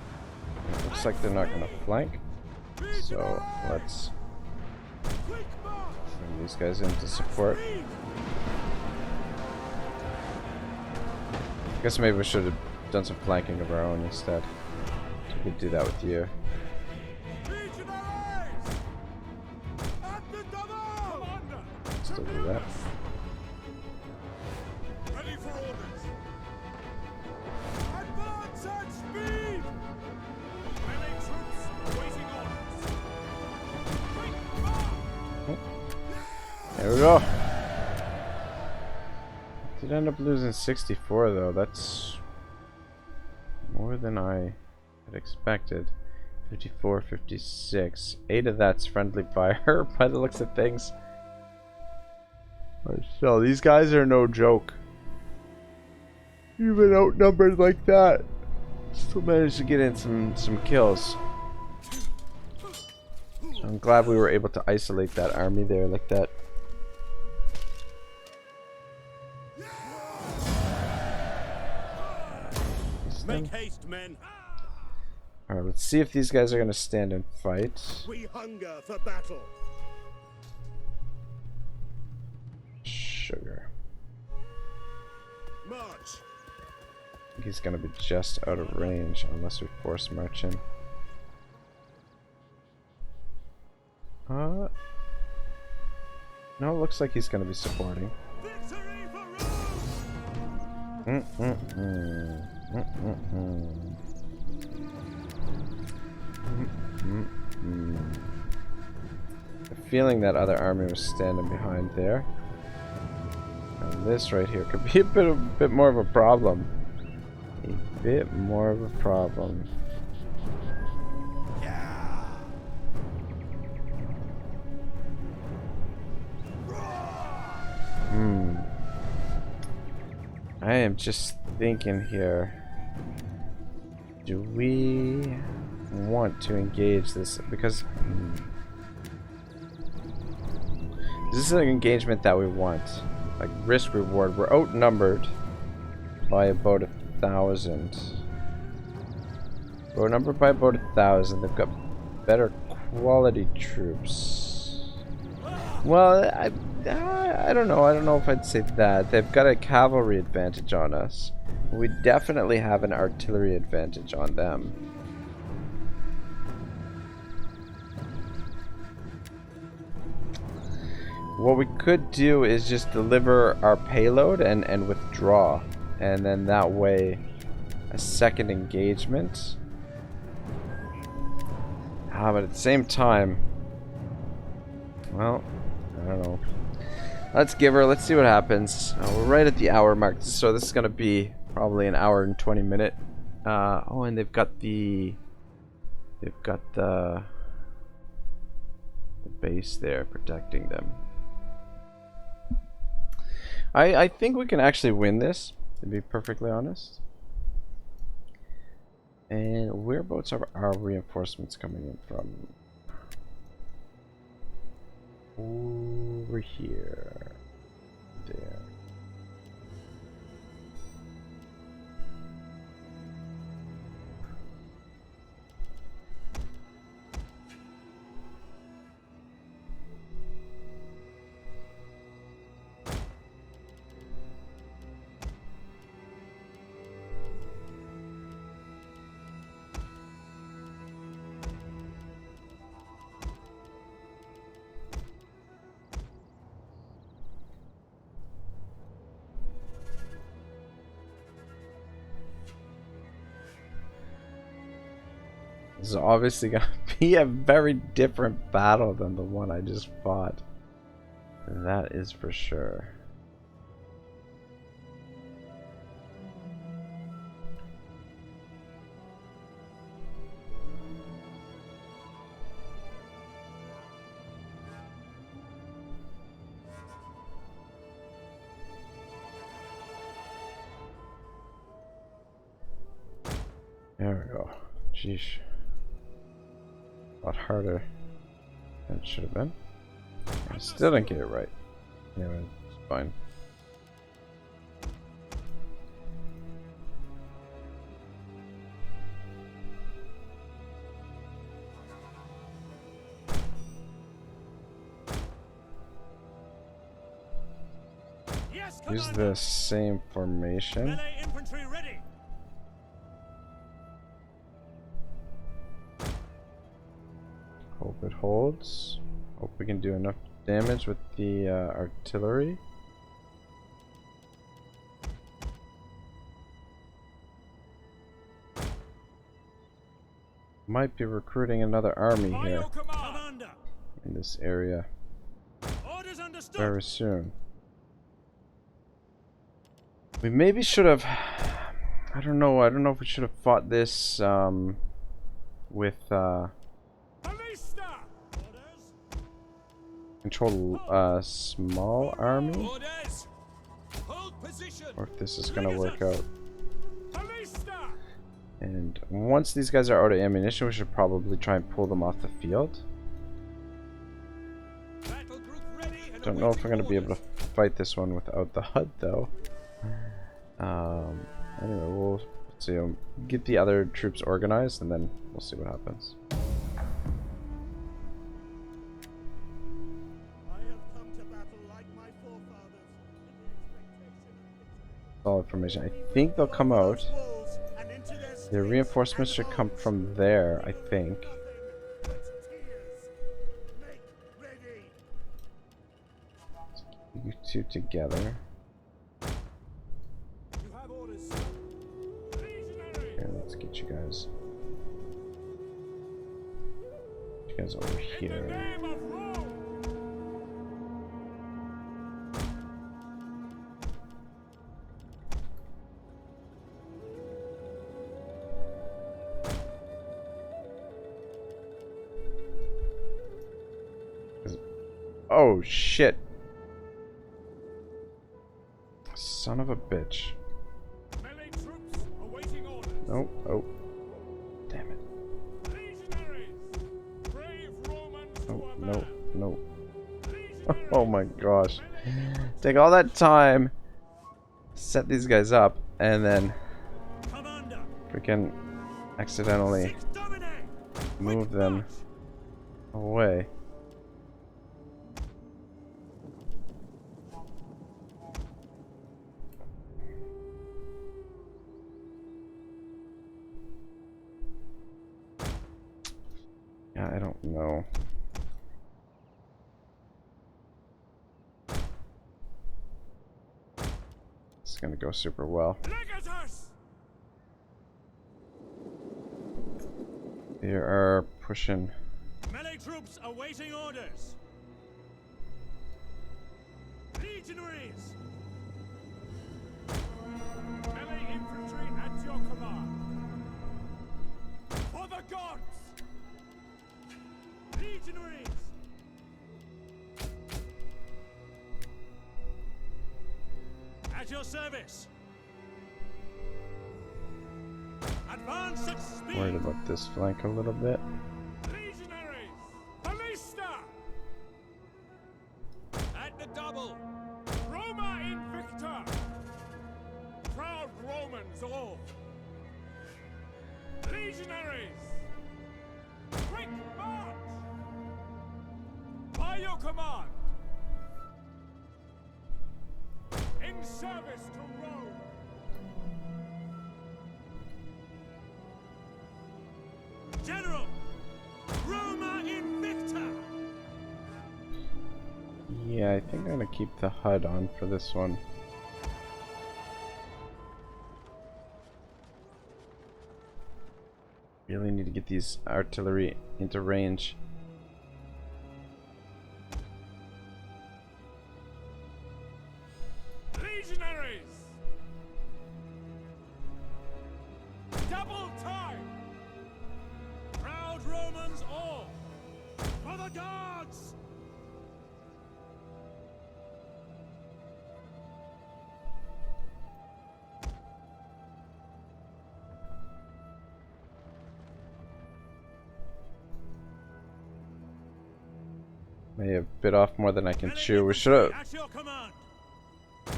Looks like they're not going to flank, so let's bring these guys in to support. Guess maybe we should have done some flanking of our own instead. So we could do that with you. Still do that. Ready for orders. Advance at speed. Melee troops awaiting orders. Quick march! There we go. Did end up losing 64 though. That's more than I had expected. 54, 56. 8 of that's friendly fire by the looks of things. So these guys are no joke. Even outnumbered like that, still managed to get in some kills. So I'm glad we were able to isolate that army there like that. Make haste, men. Alright, let's see if these guys are going to stand and fight. We hunger for battle. sugar. March. I think he's gonna be just out of range unless we force march him. No, it looks like he's gonna be supporting. Victory for Rome! The feeling that other army was standing behind there. And this right here could be a bit more of a problem. A bit more of a problem. I am just thinking here. Do we want to engage this? Because this is an engagement that we want. Like risk reward. We're outnumbered by about 1,000. We're outnumbered by about 1,000. They've got better quality troops. Well, I don't know. I don't know if I'd say that. They've got a cavalry advantage on us. We definitely have an artillery advantage on them. What we could do is just deliver our payload and withdraw. And then that way, a second engagement. But at the same time, well, I don't know. Let's give her. Let's see what happens. We're right at the hour mark, so this is gonna be probably an hour and 20 minute. Oh, and they've got the base there protecting them. I think we can actually win this, to be perfectly honest. And whereabouts are our reinforcements coming in from? Over here. There. This is obviously going to be a very different battle than the one I just fought. That is for sure. There we go. Sheesh. A lot harder than it should have been. I still didn't get it right. Anyway, it's fine. Yes, Use Commander. the same formation. Melee infantry ready. Hope it holds. Hope we can do enough damage with the artillery. Might be recruiting another army By here your command. Commander. in this area Orders understood. very soon. We maybe should have. I don't know if we should have fought this with Ballista. Orders. control small army, Orders. Hold position. or if this is gonna work out. Ballista. And once these guys are out of ammunition, we should probably try and pull them off the field. Battle group ready and Don't know if we're gonna be awaiting able to fight this one without the HUD though. Anyway, we'll see. Get the other troops organized, and then we'll see what happens. I have come to battle like my forefathers. Solid formation. I think they'll come out. Walls and into their The streets reinforcements and should come homes. from there, I think. Nothing but tears. Make ready. You two together. You have orders, sir. Legionary. Okay, let's get you guys. You guys over In the here. name of Rome. Oh shit! Son of a bitch. Melee troops awaiting orders. Nope. Oh. Damn it. Legionaries. Brave Romans to Oh, a no, man. no. Legionaries. Oh my gosh. Take all that time, set these guys up, and then Commander. freaking accidentally Six Domine. move them away. Yeah, I don't know. It's gonna go super well. Legatus. They are pushing. Melee troops awaiting orders. Legionaries. Melee infantry at your command. For the gods. Legionaries. At your service. Advance at speed. Worried about this flank a little bit. Legionaries. Ballista. At the double. Roma Invicta. Proud Romans all. Legionaries. Quick march. By your command. In service to Rome. General. Roma Invicta. Yeah, I think I'm gonna keep the HUD on for this one. Really need to get these artillery into range. Legionaries. Double time. Proud Romans all. For the gods. May have bit off more than I can Melee chew. We infantry should have at your command.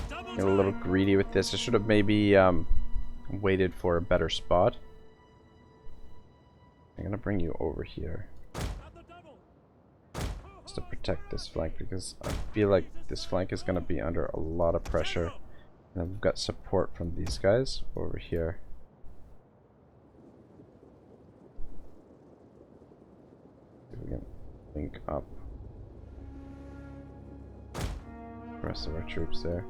Double been a little time. greedy with this. I should have maybe waited for a better spot. I'm gonna bring you over here At the double. just to protect this flank because I feel like this flank is gonna be under a lot of pressure. And then we've got support from these guys over here. See if we can link up the rest of our troops there.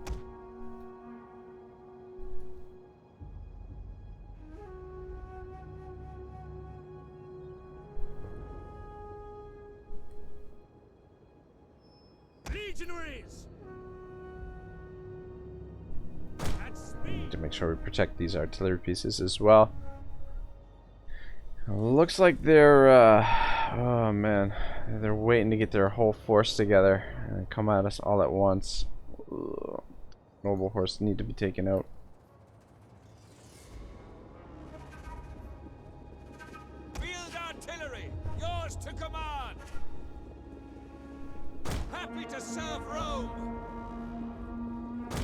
Legionaries. At Need speed. to make sure we protect these artillery pieces as well. Looks like they're oh man, they're waiting to get their whole force together and come at us all at once. Ugh. Noble horse need to be taken out. Field artillery, yours to command. Happy to serve Rome.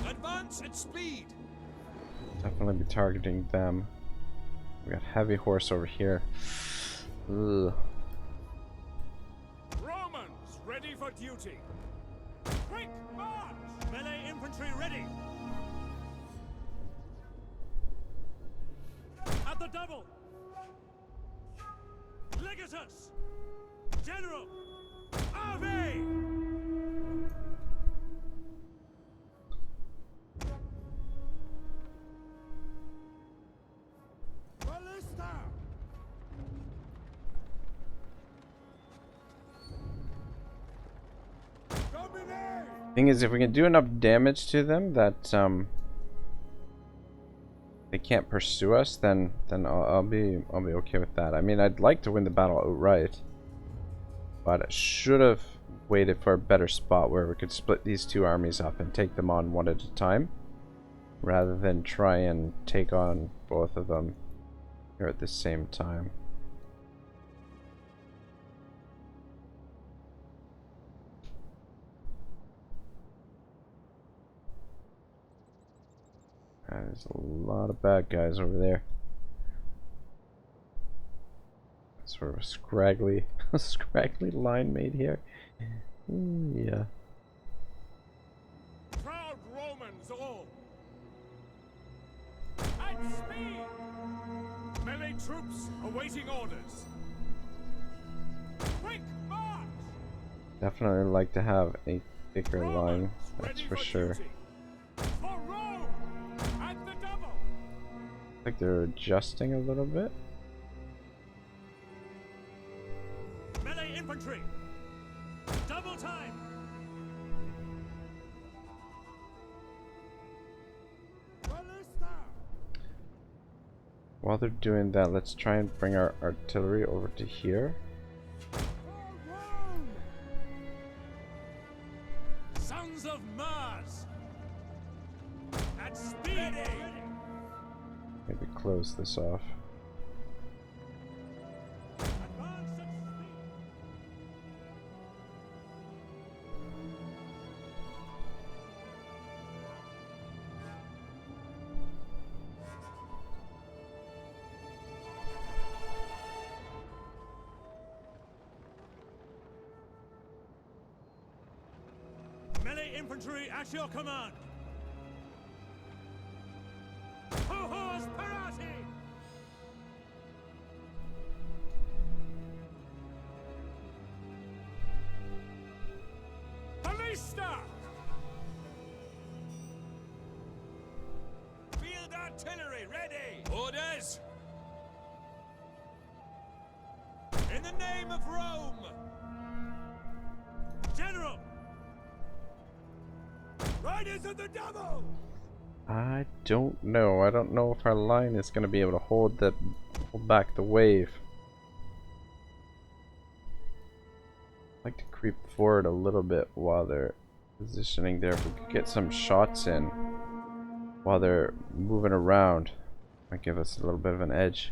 Advance at speed. Definitely be targeting them. We got heavy horse over here. Ugh. Romans ready for duty. Quick march. Melee infantry ready. double! Legatus! General! Ave! Ballista! Dominate! Thing is, if we can do enough damage to them that they can't pursue us, then I'll be okay with that. I mean, I'd like to win the battle outright, but I should have waited for a better spot where we could split these two armies up and take them on one at a time, rather than try and take on both of them here at the same time. There's a lot of bad guys over there. Sort of a scraggly line made here. Yeah. Proud Romans all! At speed! Melee troops awaiting orders. Quick march! Definitely like to have a thicker line, Romans that's ready for sure. duty. For Rome! At the double! I think they're adjusting a little bit. Melee infantry! Double time! Ballista! While they're doing that, let's try and bring our artillery over to here. For Rome! Sons of Mars! At speed! Maybe close this off. Advance at speed! Melee infantry at your command! Ho-hos parati! Ballista! Field artillery ready! Orders! In the name of Rome! General! Riders of the double! I don't know. I don't know if our line is going to be able to hold back the wave. I'd like to creep forward a little bit while they're positioning there. If we could get some shots in while they're moving around, might give us a little bit of an edge.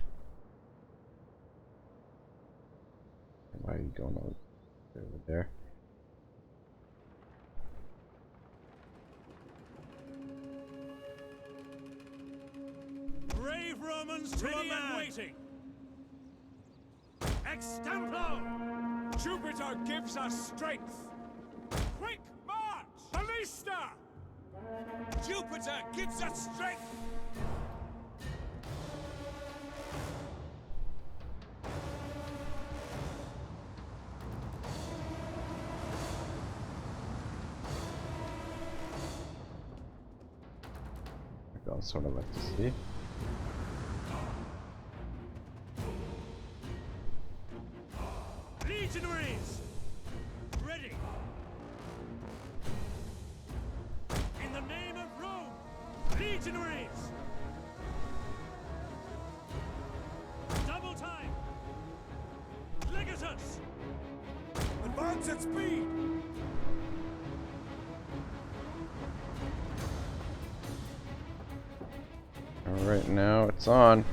Why are you going over there? Brave Romans to a man! Waiting. Extemplo! Jupiter gives us strength. Quick march! Ballista! Jupiter gives us strength! I'd sort of like to see. Legionaries! Ready! In the name of Rome! Legionaries! Double time! Legatus! Advance at speed. Alright, now it's on.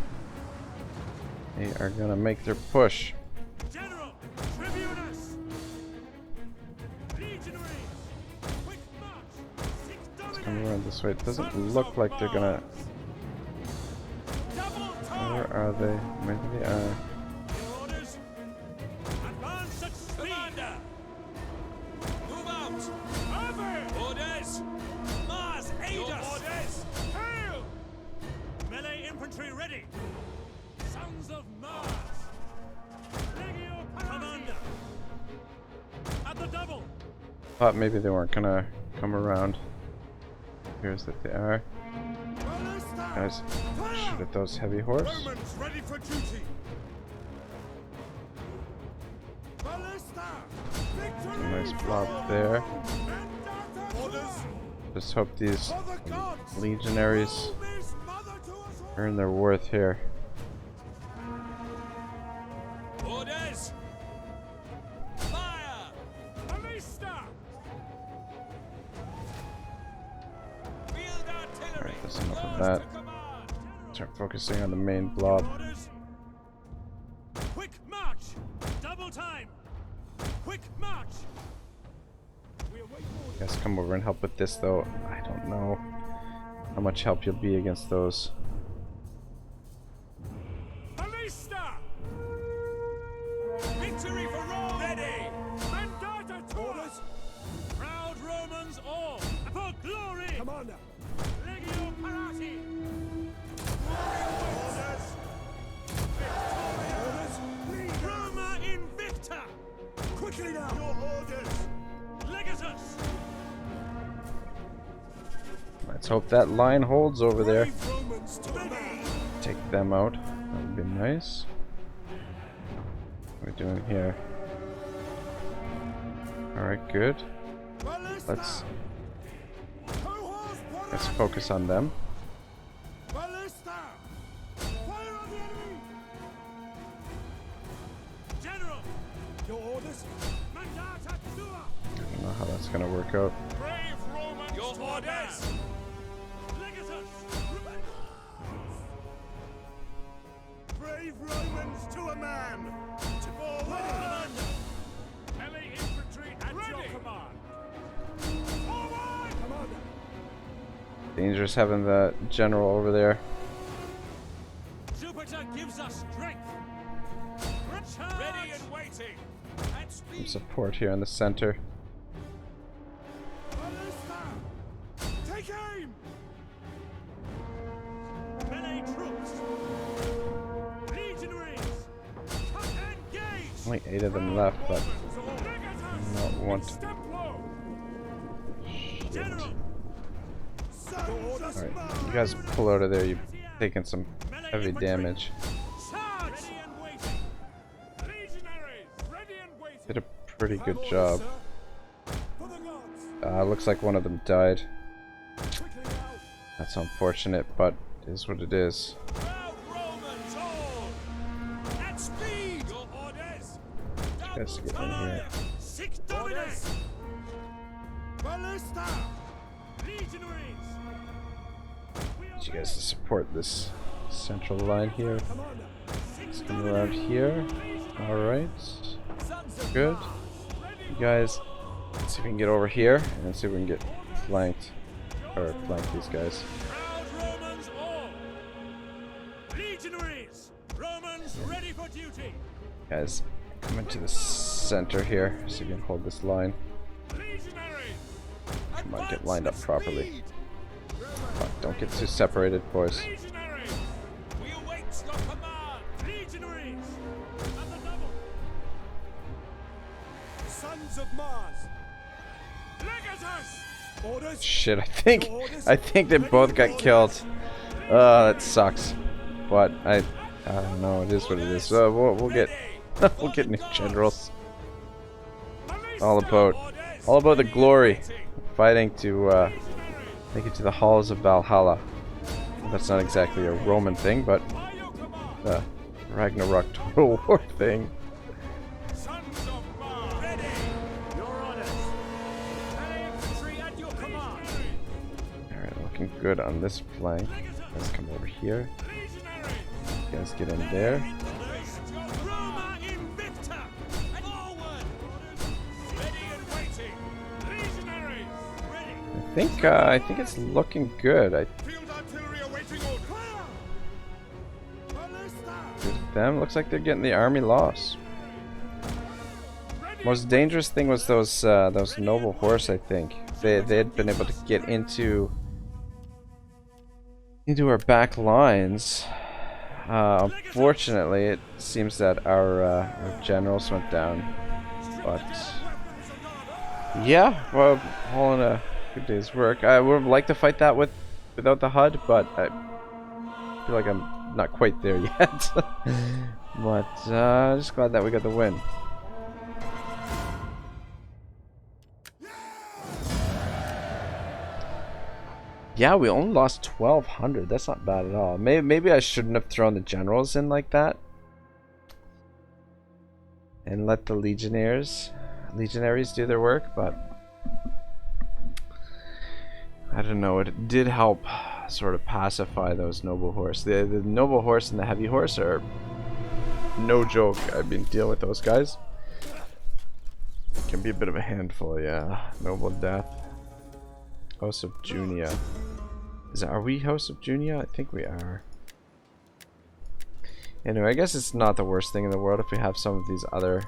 They are gonna make their push. General! Tribunus! Legionaries! Quick march! Six Come dominate! around this way. It doesn't look like they're gonna. Double Where time! are they? Maybe they are. Your orders? Advance at speed! Commander! Move out! Over! Orders! Mars, aid us! Orders! Hail! Melee infantry ready! Thought maybe they weren't gonna come around. Here's that they are. Guys, shoot at those heavy horse. Romans ready for duty. Ballista! Victory! Nice blob there. Orders Just hope these for the gods! legionaries Rome is mother to us all! earn their worth here. Orders! Fire! Ballista! Field artillery! Alright, that's enough of Close that. to command! Start focusing on the main blob. Orders! Quick march! Double time! Quick march! We await orders. You guys come over and help with this though. I don't know how much help you'll be against those. Ballista! Victory for Rome! Ready! Mandata to us! Proud Romans all! For glory! Commander! Legio Parati! Orders! Orders! Roma Invicta! Quickly now! Your orders! Legatus! Let's hope that line holds over there. Brave Romans to a man! Take them out. That would be nice. What are we doing here? Alright, good. Ballista! Cohorts Let's focus on them. Ballista! Fire on the enemy! General! Your orders? Mandata tua! I don't know how that's gonna work out. Brave Romans! Your orders! Legatus! Brave Romans to a man! To forward! Heavy infantry at your command! Forward! Commander! Dangerous having the general over there. Jupiter gives us strength! Ready and waiting! At Some speed! support here in the center. Ballista! Take aim! Melee troops! Legionaries! Cut and engage! Only 8 of them left, but Legatus! not want. Step low! General! Orders! Alright, you guys pull out of there. You've taken some heavy damage. Charge! Ready and waiting! Legionaries! Ready and waiting! Did a pretty good job. For the gods! Looks like one of them died. Quickly now! That's unfortunate, but it is what it is. Proud Romans all! At speed! Your orders! Guys, Double get in here. time! Six dominate! Ballista! Legionaries! We Need you obey. guys to support this central line here. Commander! Six Come around here. Alright. Good. You guys, let's see if we can get over here and see if we can get flanked. Or flank these guys. Proud Romans all! Legionaries! Romans ready for duty! Guys, come into the center here so you can hold this line. Legionaries! Come on, get lined up properly. Fuck, don't get too separated, boys. Legionaries! We await your command! Legionaries! At the double! Sons of Mars! Legatus! Orders! Shit, I think they both got killed. That sucks. But I don't know. It is what it is. So we'll get we'll get new generals. All about the glory, fighting to make it to the halls of Valhalla. Well, that's not exactly a Roman thing, but the Ragnarok Total War thing. Sons of Mars! Ready! Your orders! Heavy infantry at your command! All right, looking good on this flank. Let's come over here. Legionaries! You guys get in there. Roma Invicta! Forward! Ready and waiting! Legionaries! Ready! I think it's looking good. Field artillery awaiting orders! Ballista! Good them. Looks like they're getting the army lost. Most dangerous thing was those noble horse. I think they had been able to get into our back lines. Unfortunately, it seems that our generals went down, but Yeah, well, all in a good day's work. I would have liked to fight that without the HUD, but I feel like I'm not quite there yet. But just glad that we got the win. Yeah, we only lost 1,200. That's not bad at all. Maybe I shouldn't have thrown the generals in like that, and let the legionaries do their work. But I don't know. It did help sort of pacify those noble horse. The noble horse and the heavy horse are no joke. I've been dealing with those guys. Can be a bit of a handful, yeah. Noble death. House of Junia. Are we House of Junia? I think we are. Anyway, I guess it's not the worst thing in the world if we have some of these other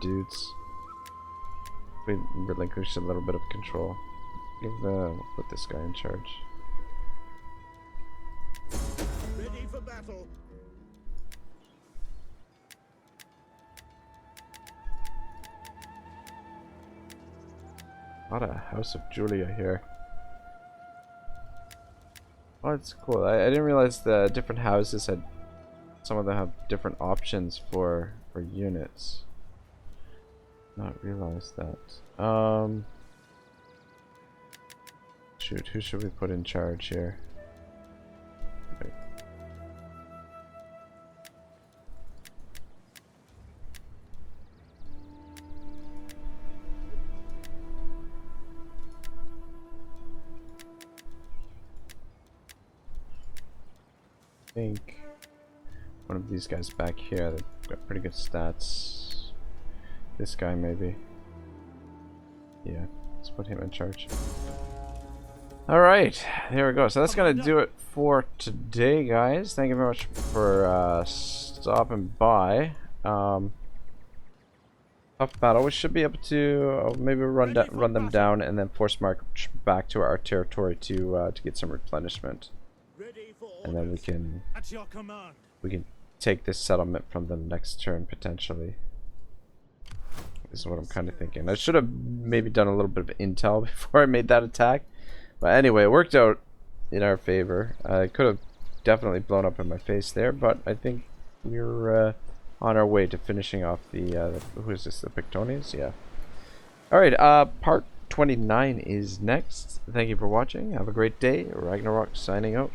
dudes. We relinquish a little bit of control. We'll put this guy in charge. Ready for battle. A lot of House of Julia here. Oh, it's cool. I didn't realize the different houses had, some of them have different options for units. Not realized that. Shoot, who should we put in charge here? Wait. I think one of these guys back here, they've got pretty good stats. This guy maybe. Yeah, let's put him in charge. Alright, there we go. So that's gonna do it for today, guys. Thank you very much for stopping by. Tough battle. We should be able to maybe run them down and then force march back to our territory to get some replenishment. Ready for And then we can At your command. take this settlement from them next turn potentially. This is what I'm kind of thinking. I should have maybe done a little bit of intel before I made that attack, but anyway, it worked out in our favor. I could have definitely blown up in my face there, but I think we're on our way to finishing off the who is this? The Pictonians? Yeah. All right. Part 29 is next. Thank you for watching. Have a great day. Ragnarok signing out.